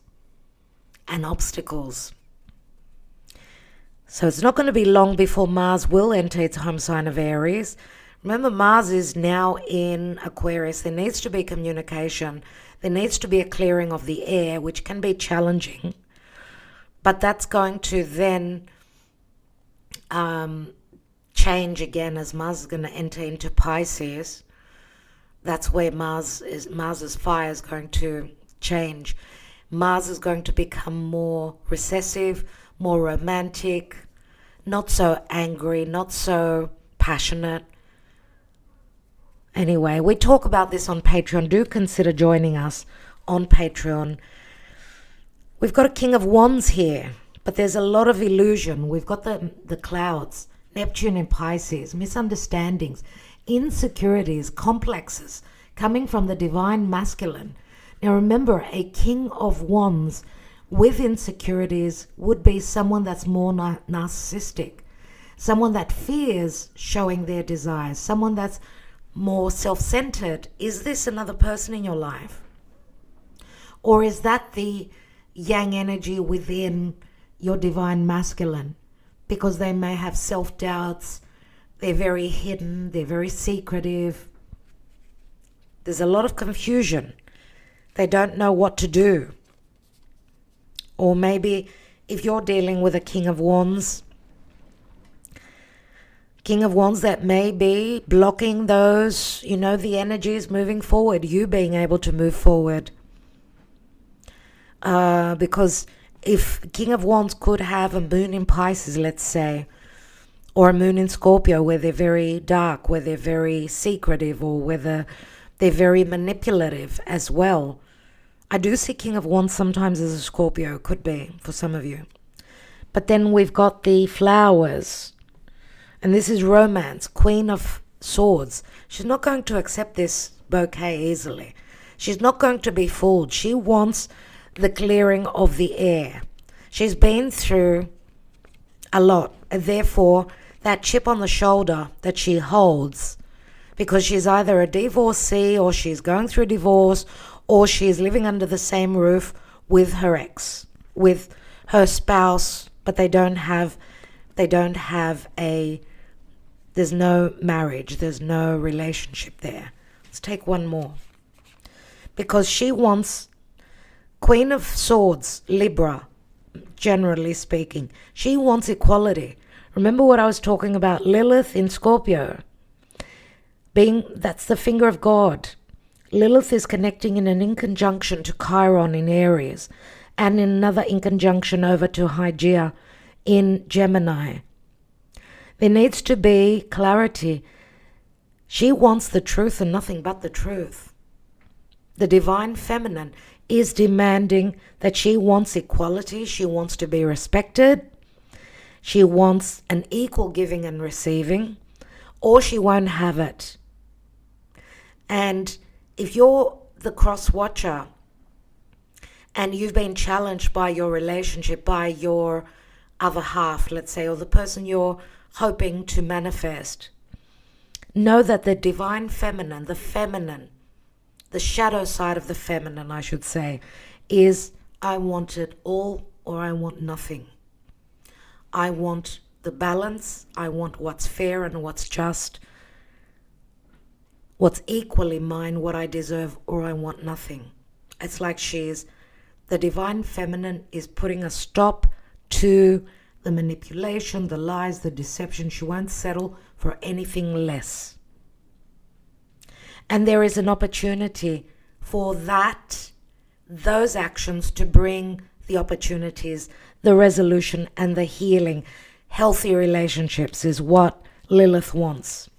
and obstacles. So it's not going to be long before Mars will enter its home sign of Aries, Remember, Mars is now in Aquarius. There needs to be communication. There needs to be a clearing of the air, which can be challenging. But that's going to then change again as Mars is going to enter into Pisces. That's where Mars's fire is going to change. Mars is going to become more recessive, more romantic, not so angry, not so passionate. Anyway, we talk about this on Patreon. Do consider joining us on Patreon. We've got a King of Wands here, but there's a lot of illusion. We've got the clouds, Neptune in Pisces, misunderstandings, insecurities, complexes coming from the divine masculine. Now remember, a King of Wands with insecurities would be someone that's more narcissistic, someone that fears showing their desires, someone that's more self-centered. Is this another person in your life? Or is that the yang energy within your divine masculine? Because they may have self-doubts, they're very hidden, they're very secretive. There's a lot of confusion. They don't know what to do. Or maybe if you're dealing with a King of Wands that may be blocking those, the energies moving forward, you being able to move forward. Because if King of Wands could have a moon in Pisces, let's say, or a moon in Scorpio where they're very dark, where they're very secretive, or whether they're very manipulative as well. I do see King of Wands sometimes as a Scorpio, could be for some of you. But then we've got the flowers, and this is romance, Queen of Swords. She's not going to accept this bouquet easily. She's not going to be fooled. She wants the clearing of the air. She's been through a lot, and therefore that chip on the shoulder that she holds, because she's either a divorcee, or she's going through divorce, or she's living under the same roof with her ex, with her spouse, but there's no marriage, there's no relationship there. Let's take one more. Because she wants Queen of Swords, Libra, generally speaking. She wants equality. Remember what I was talking about? Lilith in Scorpio. That's the finger of God. Lilith is connecting in an inconjunction to Chiron in Aries, and in another inconjunction over to Hygeia in Gemini. There needs to be clarity. She wants the truth and nothing but the truth. The divine feminine is demanding that she wants equality, she wants to be respected, she wants an equal giving and receiving, or she won't have it. And if you're the cross watcher and you've been challenged by your relationship, by your other half, let's say, or the person you're hoping to manifest, know that the divine feminine, the shadow side of the feminine, I should say, is I want it all or I want nothing. I want the balance. I want what's fair and what's just, what's equally mine, what I deserve, or I want nothing. It's like the divine feminine is putting a stop to the manipulation, the lies, the deception. She won't settle for anything less. And there is an opportunity for those actions to bring the opportunities, the resolution and the healing. Healthy relationships is what Lilith wants.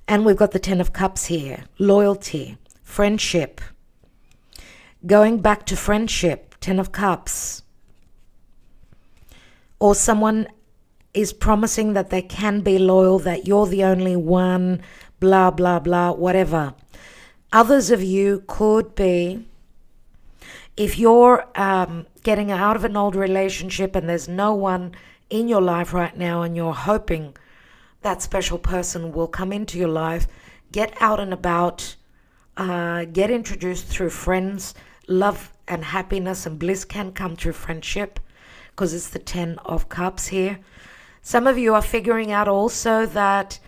And we've got the Ten of Cups here. Loyalty, friendship. Going back to friendship, Ten of Cups. Or someone is promising that they can be loyal, that you're the only one, blah, blah, blah, whatever. Others of you could be, if you're getting out of an old relationship and there's no one in your life right now and you're hoping that special person will come into your life, get out and about, get introduced through friends. Love and happiness and bliss can come through friendship, because it's the Ten of Cups here. Some of you are figuring out also that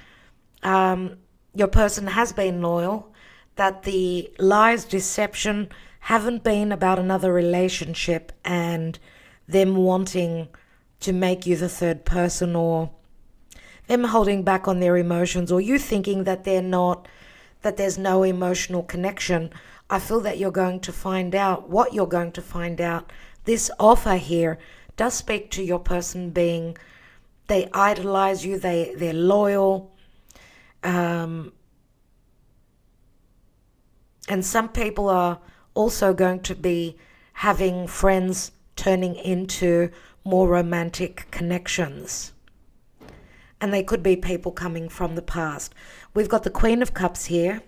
your person has been loyal, that the lies, deception haven't been about another relationship and them wanting to make you the third person, or them holding back on their emotions, or you thinking that that there's no emotional connection. I feel that you're going to find out what you're going to find out. This offer here does speak to your person being, they idolize you, they're loyal. And some people are also going to be having friends turning into more romantic connections. And they could be people coming from the past. We've got the Queen of Cups here.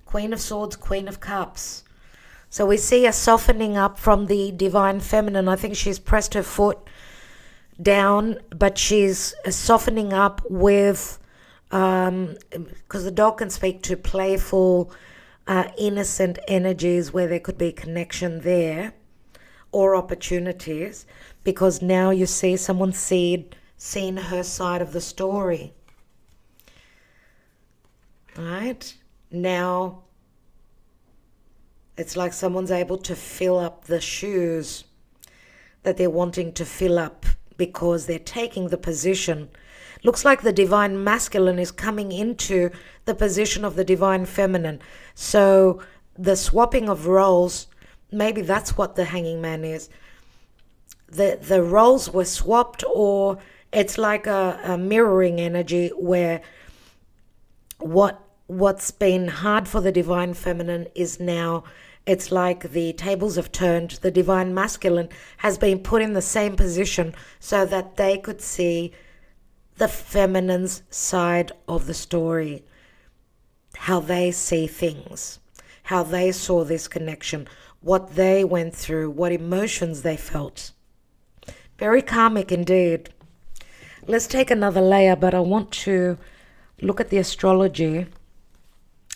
Queen of Swords, Queen of Cups. So we see a softening up from the divine feminine. I think she's pressed her foot down, but she's softening up with, because the dog can speak to playful, innocent energies where there could be connection there or opportunities, because now you see someone's seen her side of the story. Right? Now it's like someone's able to fill up the shoes that they're wanting to fill up, because they're taking the position. Looks like the divine masculine is coming into the position of the divine feminine. So the swapping of roles, maybe that's what the Hanging Man is. The roles were swapped, or it's like a mirroring energy where what's been hard for the divine feminine is now, it's like the tables have turned. The divine masculine has been put in the same position so that they could see the feminine's side of the story, how they see things, how they saw this connection, what they went through, what emotions they felt. Very karmic indeed. Let's take another layer, but I want to look at the astrology.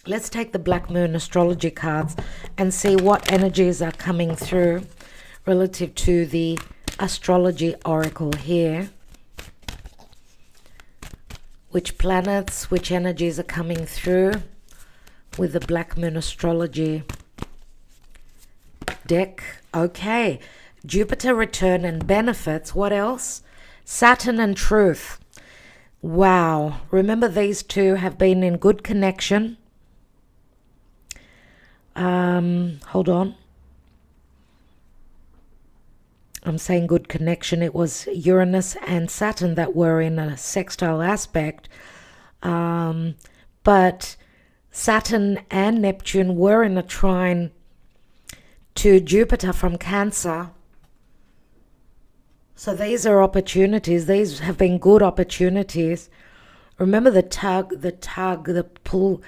Let's take the Black Moon astrology cards and see what energies are coming through relative to the astrology oracle here. Which planets, which energies are coming through with the Black Moon astrology deck. Okay, Jupiter return and benefits. What else? Saturn and truth. Wow, remember these two have been in good connection. Hold on. I'm saying good connection. It was Uranus and Saturn that were in a sextile aspect. But Saturn and Neptune were in a trine to Jupiter from Cancer. So these are opportunities. These have been good opportunities. Remember the tug, the pull,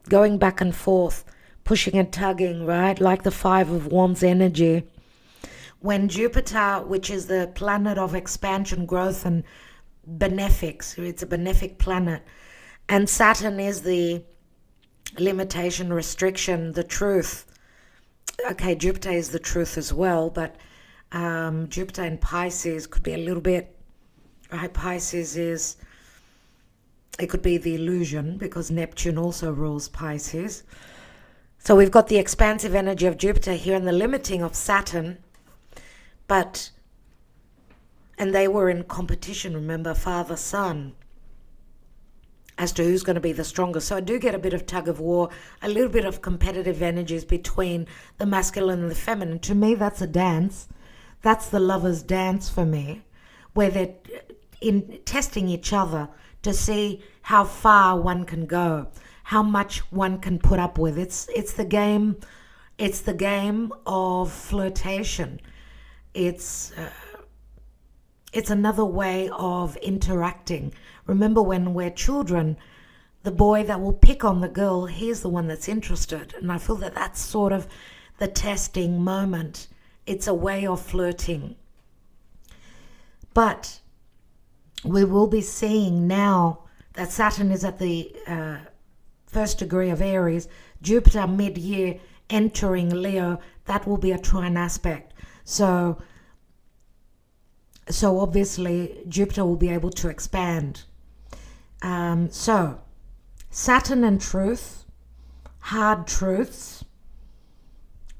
going back and forth, pushing and tugging, right? Like the Five of Wands energy. When Jupiter, which is the planet of expansion, growth, and benefics, it's a benefic planet, and Saturn is the limitation, restriction, the truth. Okay, Jupiter is the truth as well, but Jupiter in Pisces could be a little bit, right? Pisces is, it could be the illusion, because Neptune also rules Pisces. So we've got the expansive energy of Jupiter here and the limiting of Saturn. And they were in competition, remember, father-son, as to who's going to be the strongest. So I do get a bit of tug of war, a little bit of competitive energies between the masculine and the feminine. To me, that's a dance. That's the lover's dance for me, where they're in testing each other to see how far one can go, how much one can put up with. It's the game. It's the game of flirtation. It's another way of interacting. Remember, when we're children, the boy that will pick on the girl, he's the one that's interested. And I feel that that's sort of the testing moment. It's a way of flirting. But we will be seeing now that Saturn is at the first degree of Aries, Jupiter mid-year entering Leo. That will be a trine aspect. So obviously Jupiter will be able to expand. So, Saturn and truth, hard truths,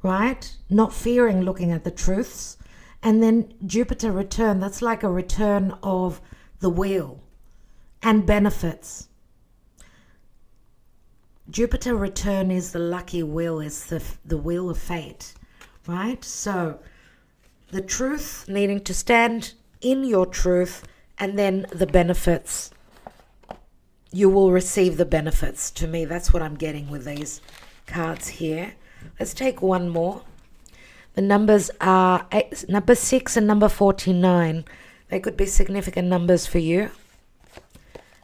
right? Not fearing looking at the truths. And then Jupiter return, that's like a return of the wheel and benefits. Jupiter return is the lucky wheel, is the wheel of fate, right? So the truth, needing to stand in your truth, and then the benefits. You will receive the benefits. To me, that's what I'm getting with these cards here. Let's take one more. The numbers are number 6 and number 49. They could be significant numbers for you.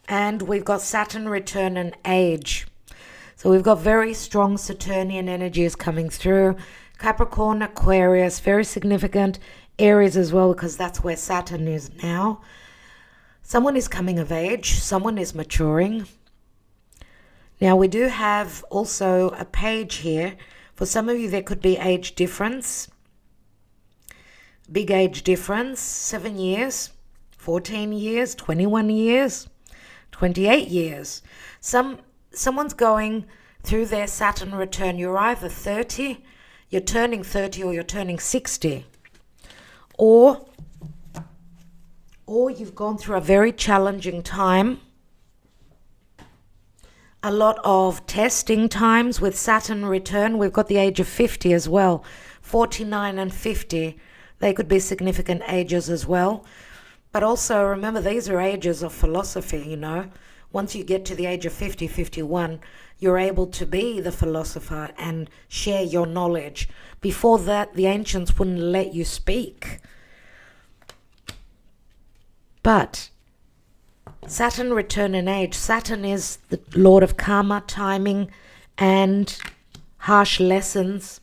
And we've got Saturn return and age. So we've got very strong Saturnian energies coming through. Capricorn, Aquarius, very significant. Aries as well, because that's where Saturn is now. Someone is coming of age. Someone is maturing. Now we do have also a page here. For some of you, there could be age difference. Big age difference. 7 years, 14 years, 21 years, 28 years. Someone's going through their Saturn return. You're either 30, you're turning 30, or you're turning 60. Or you've gone through a very challenging time. A lot of testing times with Saturn return. We've got the age of 50 as well. 49 and 50. They could be significant ages as well. But also remember, these are ages of philosophy, you know. Once you get to the age of 50, 51, you're able to be the philosopher and share your knowledge. Before that, the ancients wouldn't let you speak. But Saturn return in age. Saturn is the lord of karma, timing, and harsh lessons.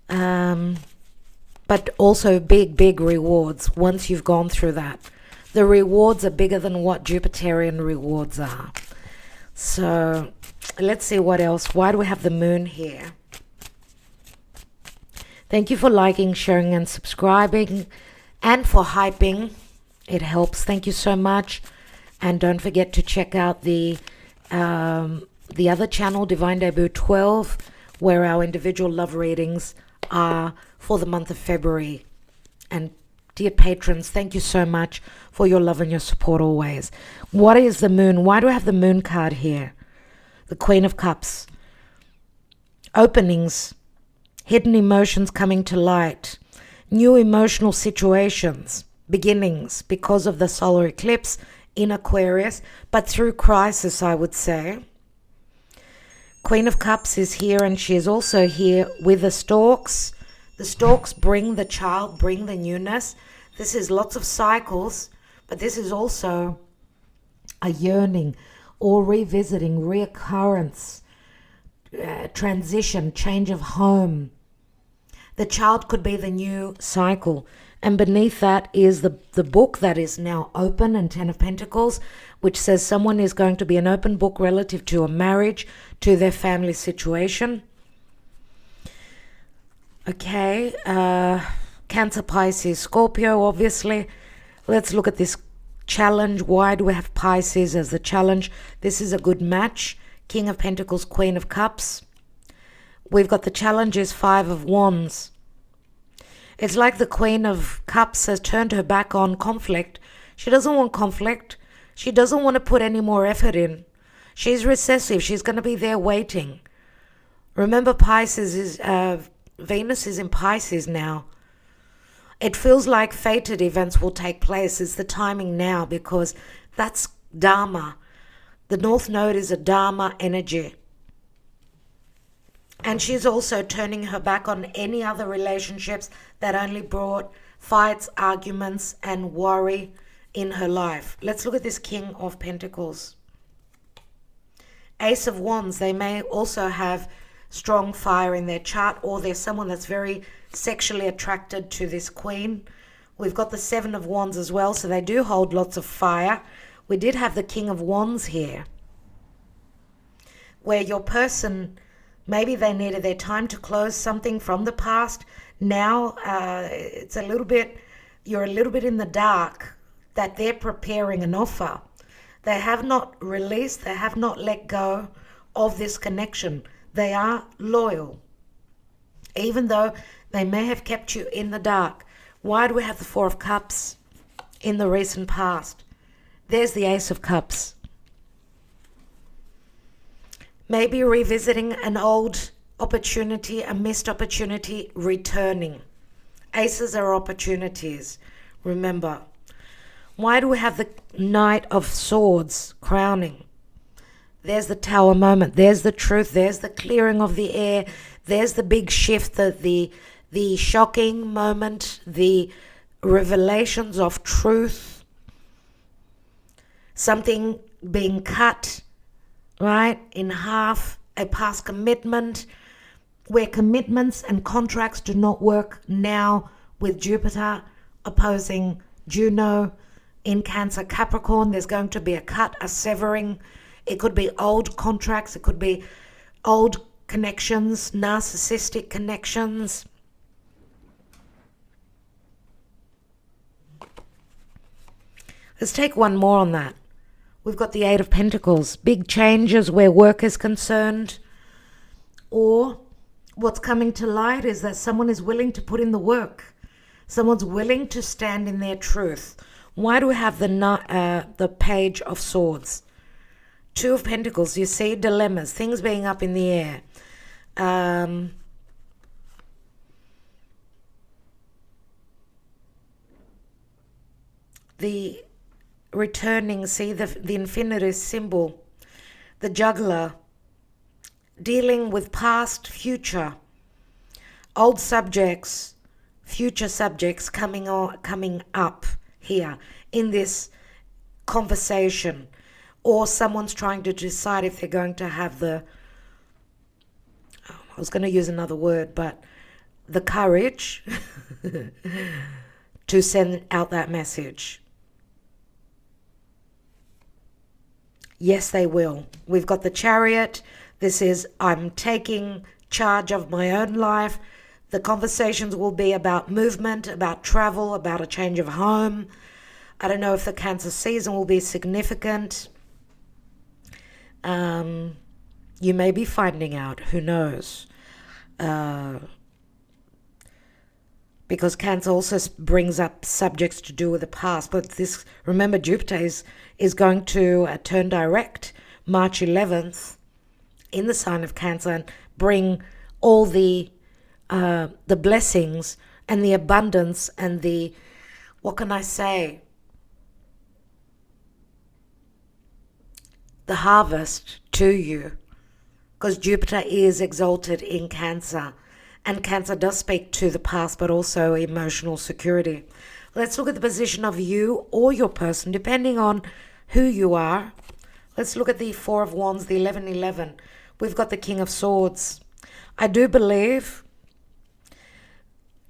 But also big rewards once you've gone through that. The rewards are bigger than what Jupiterian rewards are. So let's see what else. Why do we have the moon here? Thank you for liking, sharing, and subscribing, and for hyping. It helps. Thank you so much. And don't forget to check out the other channel, Divine Debut 12, where our individual love readings are for the month of February. And dear patrons, thank you so much for your love and your support always. What is the moon? Why do I have the moon card here? The Queen of Cups. Openings. Hidden emotions coming to light. New emotional situations. Beginnings because of the solar eclipse in Aquarius, but through crisis, I would say. Queen of Cups is here, and she is also here with the storks. The storks bring the child, bring the newness. This is lots of cycles, but this is also a yearning or revisiting, reoccurrence, transition, change of home. The child could be the new cycle. And beneath that is the book that is now open, and 10 of Pentacles, which says someone is going to be an open book relative to a marriage, to their family situation. Okay, Cancer, Pisces, Scorpio, obviously. Let's look at this challenge. Why do we have Pisces as the challenge? This is a good match. King of Pentacles, Queen of Cups. We've got the challenges, 5 of Wands. It's like the Queen of Cups has turned her back on conflict. She doesn't want conflict. She doesn't want to put any more effort in. She's recessive. She's going to be there waiting. Remember, Pisces is Venus is in Pisces now. It feels like fated events will take place. It's the timing now, because that's Dharma. The North Node is a Dharma energy. And she's also turning her back on any other relationships that only brought fights, arguments, and worry in her life. Let's look at this King of Pentacles. Ace of Wands. They may also have strong fire in their chart, or there's someone that's very sexually attracted to this queen. We've got the 7 of Wands as well, so they do hold lots of fire. We did have the King of Wands here, where your person, maybe they needed their time to close something from the past. Now it's a little bit, you're a little bit in the dark, that they're preparing an offer. They have not released, they have not let go of this connection. They are loyal, even though they may have kept you in the dark. Why do we have the Four of Cups in the recent past? There's the Ace of Cups. Maybe revisiting an old opportunity, a missed opportunity, returning. Aces are opportunities, remember. Why do we have the Knight of Swords crowning? There's the Tower moment. There's the truth. There's the clearing of the air. There's the big shift, the shocking moment, the revelations of truth. Something being cut, right, in half, a past commitment, where commitments and contracts do not work now with Jupiter opposing Juno in Cancer, Capricorn. There's going to be a cut, a severing. It could be old contracts. It could be old connections, narcissistic connections. Let's take one more on that. We've got the Eight of Pentacles. Big changes where work is concerned. Or what's coming to light is that someone is willing to put in the work. Someone's willing to stand in their truth. Why do we have the Page of Swords? Two of Pentacles. You see dilemmas, things being up in the air. The returning, see the infinity symbol, the juggler, dealing with past, future, old subjects, future subjects coming up here in this conversation, or someone's trying to decide if they're going to have I was going to use another word, but the courage to send out that message. Yes, they will. We've got the Chariot. This is, I'm taking charge of my own life. The conversations will be about movement, about travel, about a change of home. I don't know if the Cancer season will be significant. You may be finding out. Who knows? Because Cancer also brings up subjects to do with the past. But this, remember, Jupiter is going to turn direct March 11th in the sign of Cancer and bring all the blessings and the abundance and the, what can I say, the harvest to you, because Jupiter is exalted in Cancer, and Cancer does speak to the past but also emotional security. Let's look at the position of you or your person, depending on who you are. Let's look at the Four of Wands, the 1111. We've got the King of Swords. I do believe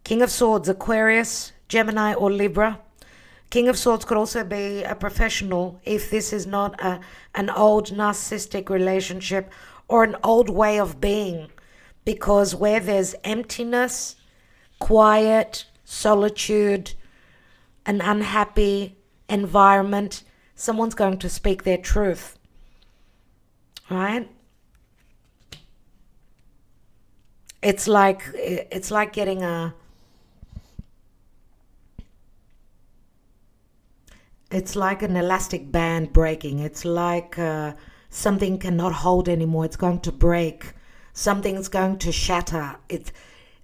King of Swords, Aquarius, Gemini or Libra. King of Swords could also be a professional if this is not an old narcissistic relationship or an old way of being. Because where there's emptiness, quiet, solitude, an unhappy environment, someone's going to speak their truth. Right? It's like getting it's like an elastic band breaking. It's like something cannot hold anymore. It's going to break. Something's going to shatter.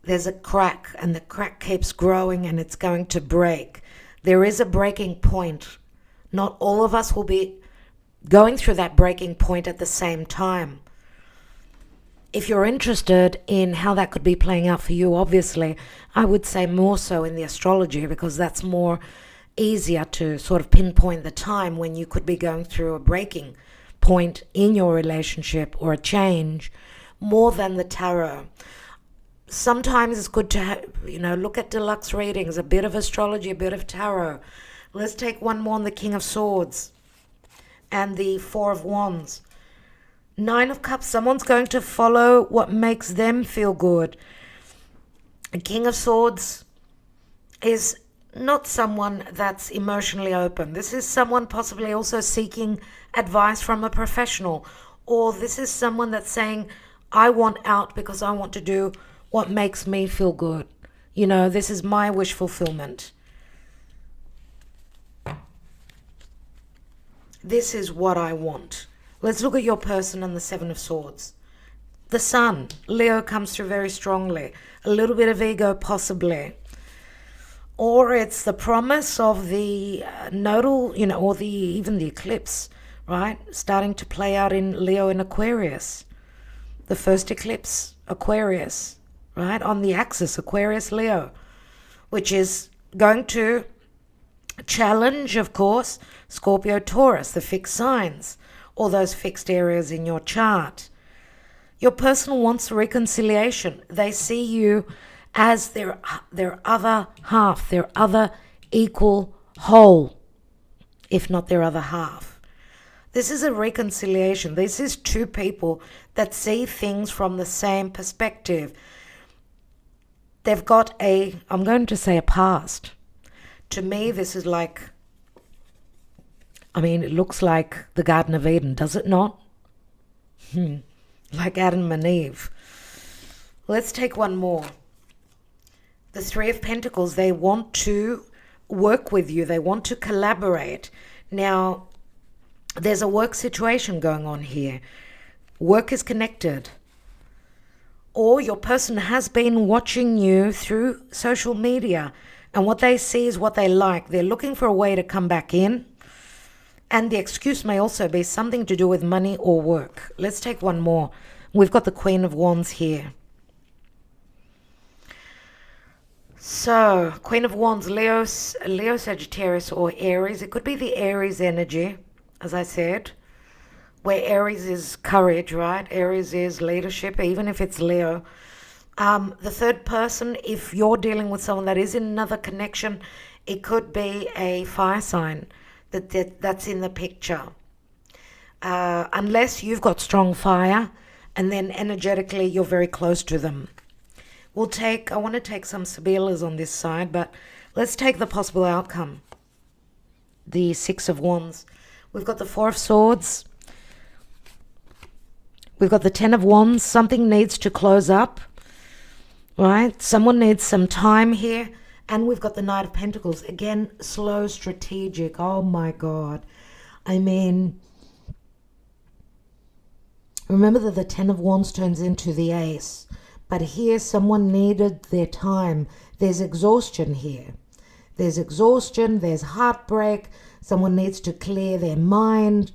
There's a crack, and the crack keeps growing, and it's going to break. There is a breaking point. Not all of us will be going through that breaking point at the same time. If you're interested in how that could be playing out for you, obviously, I would say more so in the astrology, because that's more easier to sort of pinpoint the time when you could be going through a breaking point in your relationship or a change, more than the tarot. Sometimes it's good to look at deluxe readings, a bit of astrology, a bit of tarot. Let's take one more on the King of Swords and the Four of Wands. Nine of Cups, someone's going to follow what makes them feel good. The King of Swords is not someone that's emotionally open. This is someone possibly also seeking advice from a professional, or this is someone that's saying, I want out because I want to do what makes me feel good. You know, this is my wish fulfillment. This is what I want. Let's look at your person and the Seven of Swords. The Sun, Leo comes through very strongly. A little bit of ego possibly. Or it's the promise of the nodal, you know, or even the eclipse, right? Starting to play out in Leo and Aquarius. The first eclipse, Aquarius, right? On the axis, Aquarius, Leo, which is going to challenge, of course, Scorpio, Taurus, the fixed signs, all those fixed areas in your chart. Your person wants reconciliation. They see you as their other half, their other equal whole, if not their other half. This is a reconciliation. This is two people that see things from the same perspective. They've got I'm going to say a past. To me, this is like, it looks like the Garden of Eden, does it not? Like Adam and Eve. Let's take one more. The Three of Pentacles, they want to work with you. They want to collaborate. Now, there's a work situation going on here. Work is connected. Or your person has been watching you through social media, and what they see is what they like. They're looking for a way to come back in. And the excuse may also be something to do with money or work. Let's take one more. We've got the Queen of Wands here. So, Queen of Wands, Leo, Sagittarius, or Aries. It could be the Aries energy, as I said, where Aries is courage, right? Aries is leadership, even if it's Leo. The third person, if you're dealing with someone that is in another connection, it could be a fire sign that's in the picture. Unless you've got strong fire, and then energetically you're very close to them. I want to take some Sibilas on this side, but let's take the possible outcome. The Six of Wands. We've got the Four of Swords. We've got the Ten of Wands. Something needs to close up, right? Someone needs some time here. And we've got the Knight of Pentacles. Again, slow, strategic. Oh my God. Remember that the Ten of Wands turns into the Ace. But here, someone needed their time. There's exhaustion here. There's exhaustion. There's heartbreak. Someone needs to clear their mind.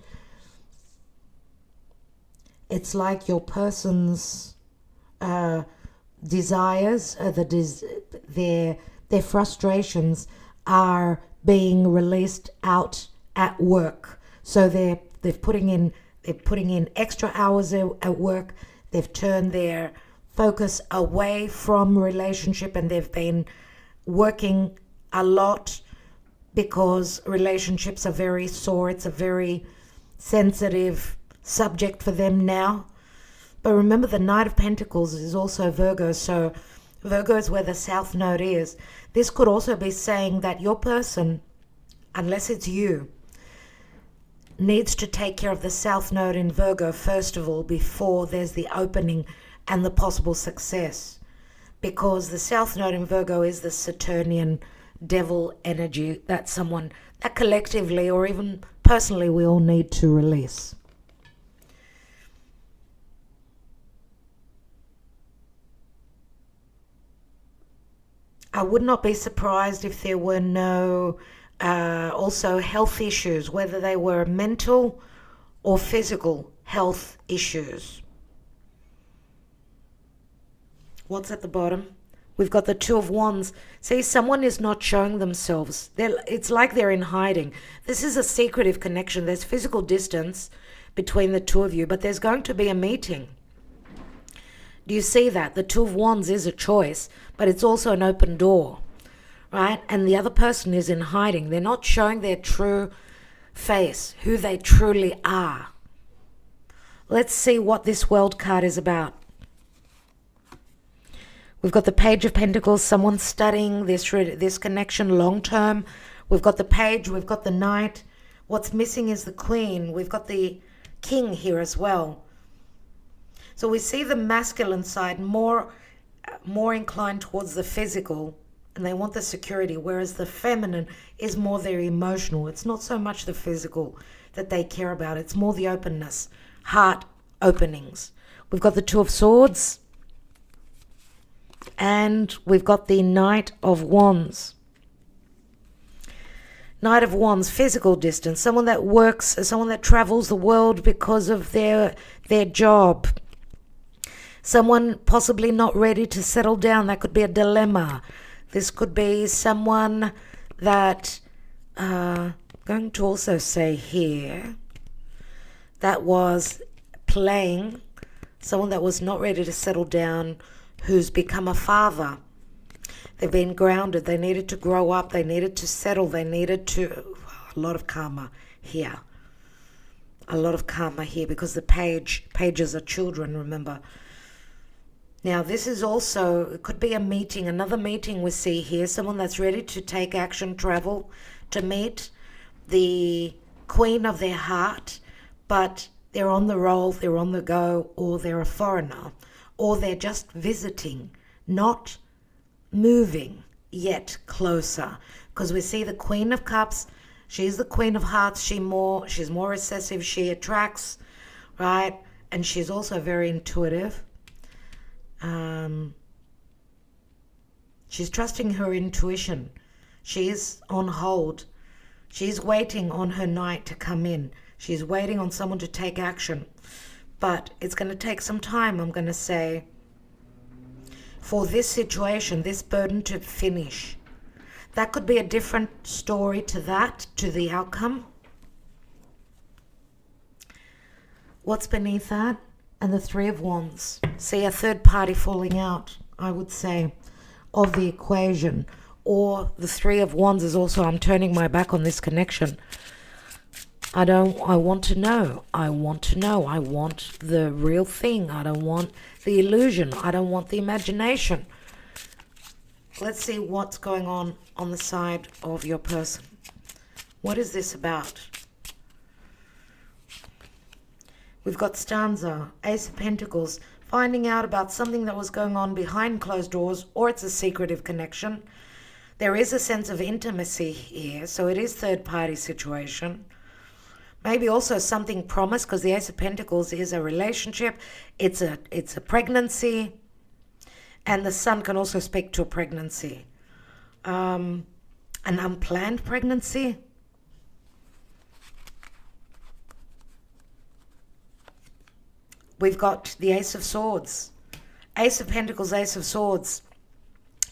It's like your person's desires, their frustrations are being released out at work. So they're putting in extra hours at work. They've turned their focus away from relationship, and they've been working a lot because relationships are very sore. It's a very sensitive subject for them now. But remember, the Knight of Pentacles is also Virgo, so Virgo is where the South Node is. This could also be saying that your person, unless it's you, needs to take care of the South Node in Virgo first of all before there's the opening and the possible success. Because the South Node in Virgo is the Saturnian devil energy that collectively or even personally we all need to release. I would not be surprised if there were no also health issues, whether they were mental or physical health issues. What's at the bottom? We've got the Two of Wands. See, someone is not showing themselves. It's like they're in hiding. This is a secretive connection. There's physical distance between the two of you, but there's going to be a meeting. Do you see that? The Two of Wands is a choice, but it's also an open door, right? And the other person is in hiding. They're not showing their true face, who they truly are. Let's see what this World card is about. We've got the Page of Pentacles, someone studying this connection long term. We've got the Page, we've got the Knight. What's missing is the Queen. We've got the King here as well. So we see the masculine side more inclined towards the physical, and they want the security, whereas the feminine is more their emotional. It's not so much the physical that they care about. It's more the openness, heart openings. We've got the Two of Swords, and we've got the Knight of Wands. Knight of Wands, physical distance, someone that works, someone that travels the world because of their job. Someone possibly not ready to settle down. That could be a dilemma. This could be someone that, going to also say here, that was playing, someone that was not ready to settle down, who's become a father. They've been grounded. They needed to grow up. They needed to settle. They needed to... A lot of karma here. A lot of karma here because the pages are children, remember. Now, this is also... It could be a meeting, another meeting we see here. Someone that's ready to take action, travel, to meet the queen of their heart, but they're on the roll, they're on the go, or they're a foreigner, or they're just visiting, not moving yet closer, because we see the Queen of Cups. She's the Queen of Hearts. She's more recessive. She attracts, right? And she's also very intuitive. She's trusting her intuition. She's on hold. She's waiting on her knight to come in. She's waiting on someone to take action. But it's going to take some time, I'm going to say, for this situation, this burden to finish. That could be a different story to the outcome. What's beneath that? And the Three of Wands. See, a third party falling out, I would say, of the equation. Or the Three of Wands is also, I'm turning my back on this connection. I want to know. I want to know. I want the real thing. I don't want the illusion. I don't want the imagination. Let's see what's going on the side of your person. What is this about? We've got stanza, Ace of Pentacles, finding out about something that was going on behind closed doors, or it's a secretive connection. There is a sense of intimacy here, so it is third-party situation. Maybe also something promised, because the Ace of Pentacles is a relationship. It's a pregnancy, and the Sun can also speak to a pregnancy, an unplanned pregnancy. We've got the Ace of Swords, Ace of Pentacles, Ace of Swords,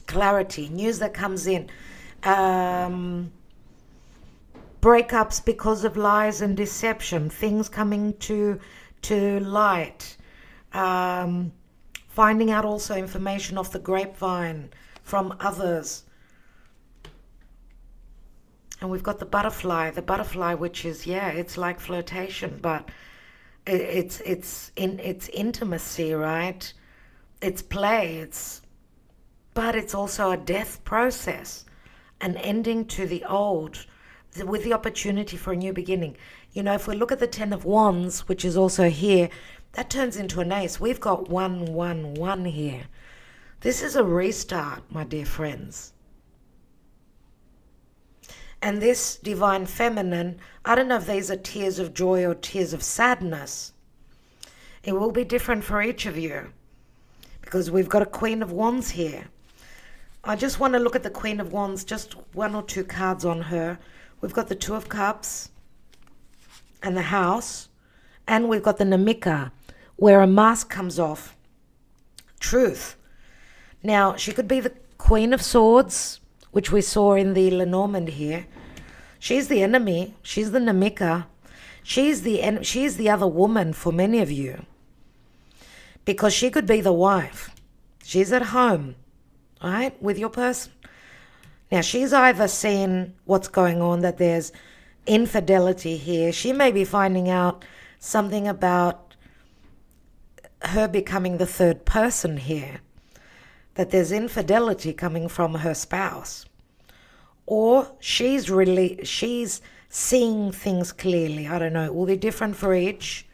clarity, news that comes in. Breakups because of lies and deception, things coming to light, finding out also information off the grapevine from others. And we've got the butterfly, which is, it's like flirtation, but it's intimacy, right? It's play, but it's also a death process, an ending to the old, with the opportunity for a new beginning. You know, if we look at the Ten of Wands, which is also here, that turns into an ace. We've got 1, 1, 1 here. This is a restart, my dear friends. And this divine feminine, I don't know if these are tears of joy or tears of sadness. It will be different for each of you, because we've got a Queen of Wands here. I just want to look at the Queen of Wands, just 1 or 2 cards on her. We've got the Two of Cups and the House, and we've got the Namika, where a mask comes off. Truth. Now, she could be the Queen of Swords, which we saw in the Lenormand here. She's the enemy. She's the Namika. She's the other woman for many of you, because she could be the wife. She's at home, right, with your person. Now, she's either seeing what's going on, that there's infidelity here. She may be finding out something about her becoming the third person here. that there's infidelity coming from her spouse, or she's seeing things clearly. I don't know, it will be different for each,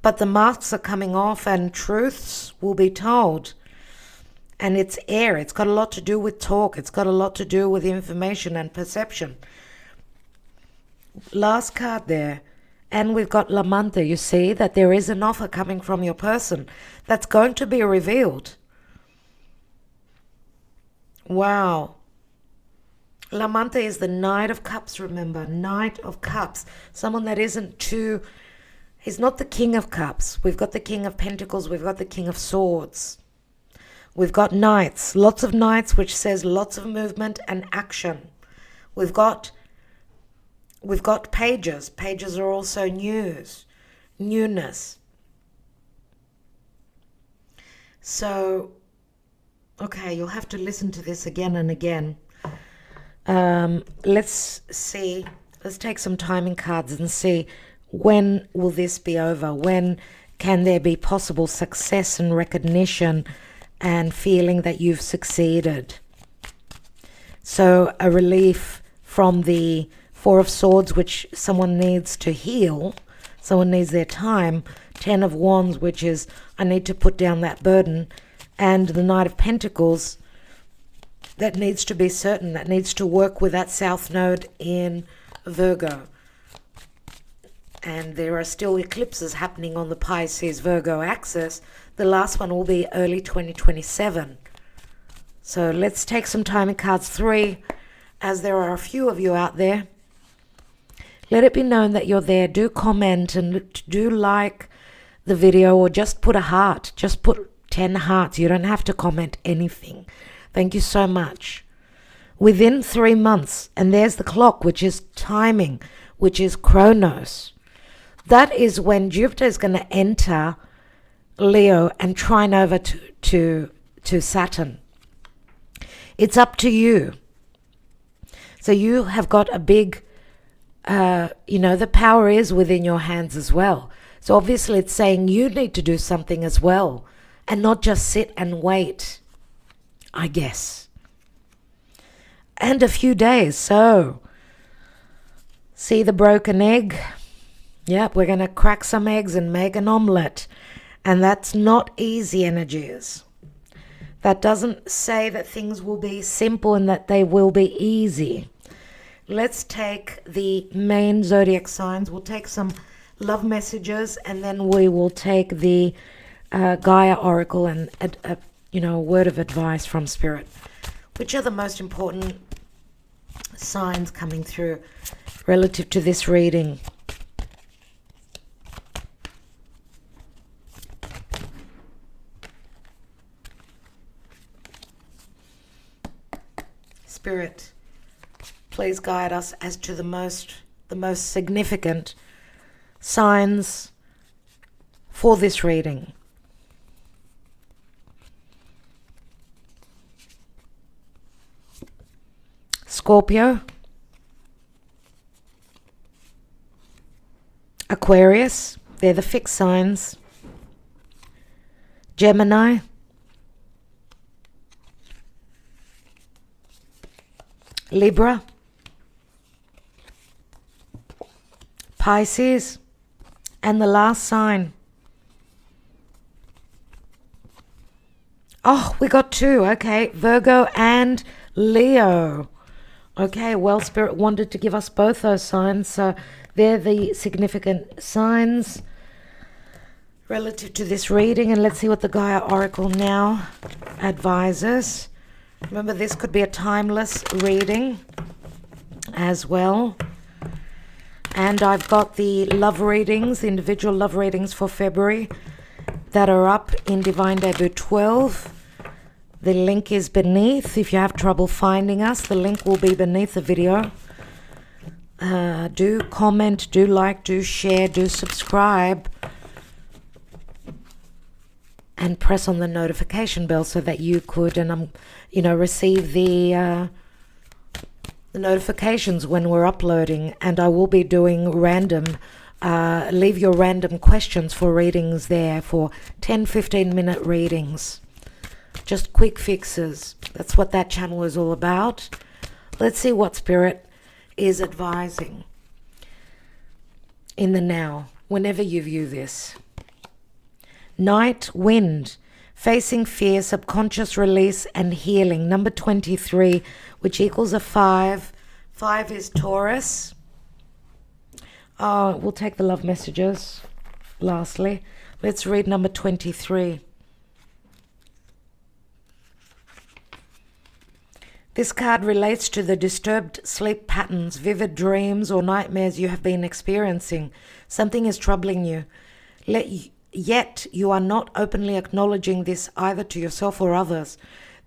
but the masks are coming off and truths will be told. And it's air. It's got a lot to do with talk. It's got a lot to do with information and perception. Last card there. And we've got Lamante. You see that there is an offer coming from your person that's going to be revealed. Wow. Lamante is the Knight of Cups, remember. Knight of Cups. Someone that isn't too... He's not the King of Cups. We've got the King of Pentacles. We've got the King of Swords. We've got Knights. Lots of Knights, which says lots of movement and action. We've got Pages. Pages are also newness. So, okay, you'll have to listen to this again and again. Let's see. Let's take some timing cards and see, when will this be over? When can there be possible success and recognition and feeling that you've succeeded? So a relief from the Four of Swords, which someone needs to heal. Someone needs their time. 10 of Wands, which is, I need to put down that burden. And the Knight of Pentacles, that needs to be certain, that needs to work with that South Node in Virgo. And there are still eclipses happening on the Pisces Virgo axis. The last one will be early 2027. So let's take some timing cards 3, as there are a few of you out there. Let it be known that you're there. Do comment and do like the video, or just put a heart. Just put 10 hearts. You don't have to comment anything. Thank you so much. Within 3 months, and there's the clock, which is timing, which is Chronos. That is when Jupiter is going to enter Leo and trine over to Saturn. It's up to you. So you have got a big, the power is within your hands as well. So obviously it's saying you need to do something as well, and not just sit and wait, I guess. And a few days. So see the broken egg? Yep, we're going to crack some eggs and make an omelette. And that's not easy energies. That doesn't say that things will be simple and that they will be easy. Let's take the main zodiac signs. We'll take some love messages, and then we will take the Gaia Oracle and a word of advice from Spirit. Which are the most important signs coming through relative to this reading? Spirit, please guide us as to the most significant signs for this reading. Scorpio, Aquarius, they're the fixed signs. Gemini, Libra, Pisces, and the last sign. Oh, we got 2. Okay, Virgo and Leo. Okay, well, Spirit wanted to give us both those signs, so they're the significant signs relative to this reading. And let's see what the Gaia Oracle now advises. Remember, this could be a timeless reading as well. And I've got the love readings, the individual love readings for February that are up in Divine Debut 12. The link is beneath. If you have trouble finding us, the link will be beneath the video. Do comment, do like, do share, do subscribe. And press on the notification bell so that you could receive the notifications when we're uploading. And I will be doing random, leave your random questions for readings there, for 10-15 minute readings. Just quick fixes. That's what that channel is all about. Let's see what Spirit is advising in the now, whenever you view this. Night Wind, facing fear, subconscious release and healing. Number 23, which equals a 5. 5 is Taurus. We'll take the love messages lastly. Let's read number 23. This card relates to the disturbed sleep patterns, vivid dreams or nightmares you have been experiencing. Something is troubling you. Yet you are not openly acknowledging this either to yourself or others.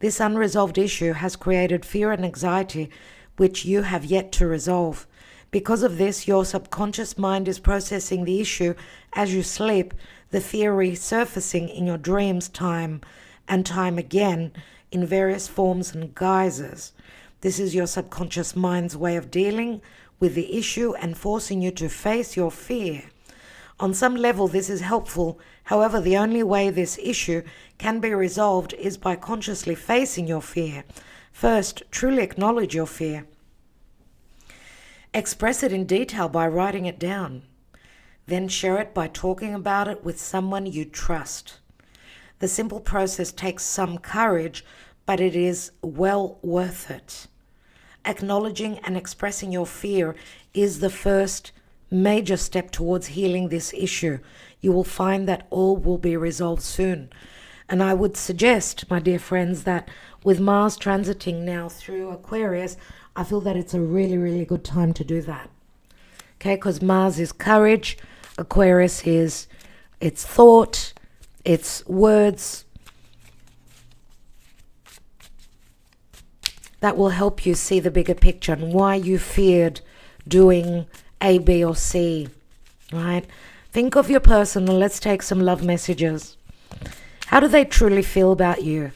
This unresolved issue has created fear and anxiety which you have yet to resolve. Because of this, your subconscious mind is processing the issue as you sleep, the fear resurfacing in your dreams time and time again in various forms and guises. This is your subconscious mind's way of dealing with the issue and forcing you to face your fear. On some level, this is helpful. However, the only way this issue can be resolved is by consciously facing your fear. First, truly acknowledge your fear. Express it in detail by writing it down. Then share it by talking about it with someone you trust. The simple process takes some courage, but it is well worth it. Acknowledging and expressing your fear is the first major step towards healing this issue. You will find that all will be resolved soon. And I would suggest, my dear friends, that with Mars transiting now through Aquarius, I feel that it's a really, really good time to do that. Okay, because Mars is courage, Aquarius is its thought, its words. That will help you see the bigger picture and why you feared doing A, B, or C, right? Think of your person and let's take some love messages. How do they truly feel about you?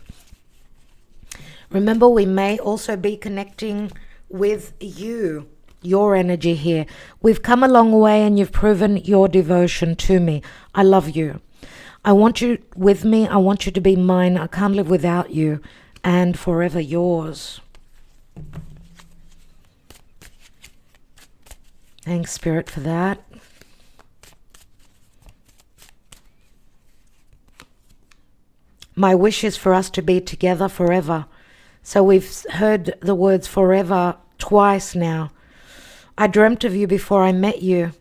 Remember, we may also be connecting with you, your energy here. We've come a long way and you've proven your devotion to me. I love you. I want you with me. I want you to be mine. I can't live without you. And forever yours. Thanks, Spirit, for that. My wish is for us to be together forever. So we've heard the words forever twice now. I dreamt of you before I met you.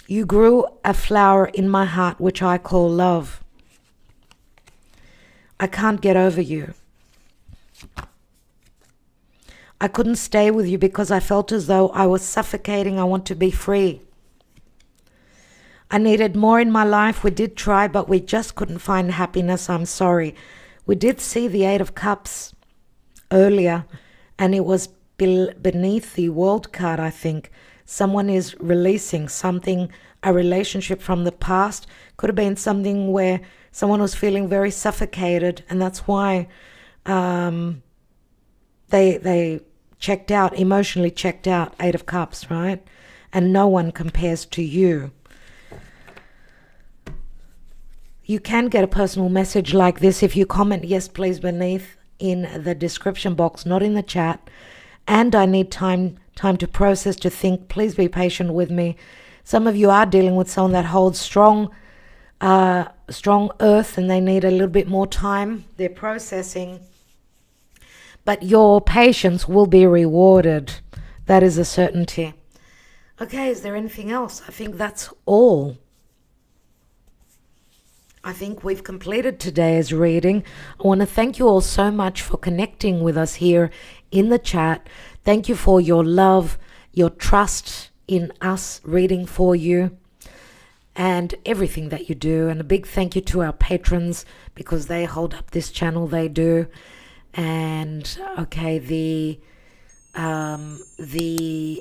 You grew a flower in my heart, which I call love. I can't get over you. I couldn't stay with you because I felt as though I was suffocating. I want to be free. I needed more in my life. We did try, but we just couldn't find happiness. I'm sorry. We did see the 8 of Cups earlier, and it was beneath the World card, I think. Someone is releasing something, a relationship from the past. Could have been something where someone was feeling very suffocated, and that's why they checked out, emotionally checked out, 8 of Cups, right? And no one compares to you. You can get a personal message like this if you comment yes please beneath in the description box, not in the chat. And I need time to process, to think. Please be patient with me. Some of you are dealing with someone that holds strong earth and they need a little bit more time. They're processing. But your patience will be rewarded. That is a certainty. Okay, is there anything else? I think that's all. I think we've completed today's reading. I want to thank you all so much for connecting with us here in the chat. Thank you for your love, your trust in us reading for you, and everything that you do. And a big thank you to our patrons because they hold up this channel, they do. And okay, the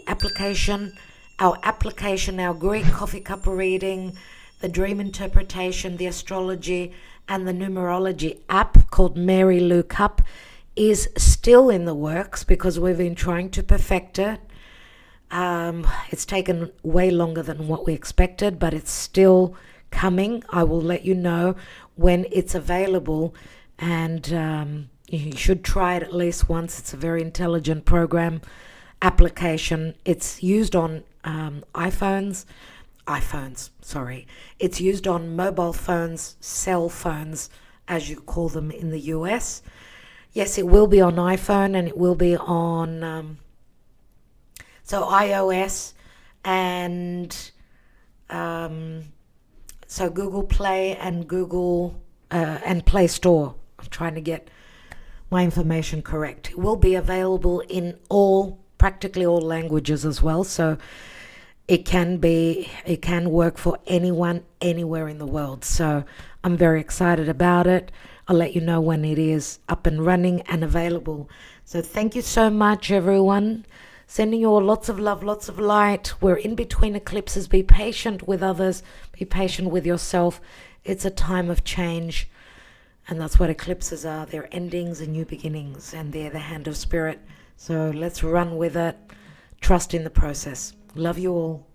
application, our Greek coffee cup reading, the dream interpretation, the astrology, and the numerology app called Mary Lou Cup is still in the works because we've been trying to perfect it. It's taken way longer than what we expected, but it's still coming. I will let you know when it's available, and you should try it at least once. It's a very intelligent program application. It's used on iPhones, sorry. It's used on mobile phones, cell phones, as you call them in the US. Yes, it will be on iPhone, and it will be on so iOS and so Google Play and Google and Play Store. I'm trying to get my information correct. It will be available in practically all languages as well. So it can work for anyone, anywhere in the world. So I'm very excited about it. I'll let you know when it is up and running and available. So thank you so much, everyone. Sending you all lots of love, lots of light. We're in between eclipses. Be patient with others. Be patient with yourself. It's a time of change. And that's what eclipses are. They're endings and new beginnings. And they're the hand of spirit. So let's run with it. Trust in the process. Love you all.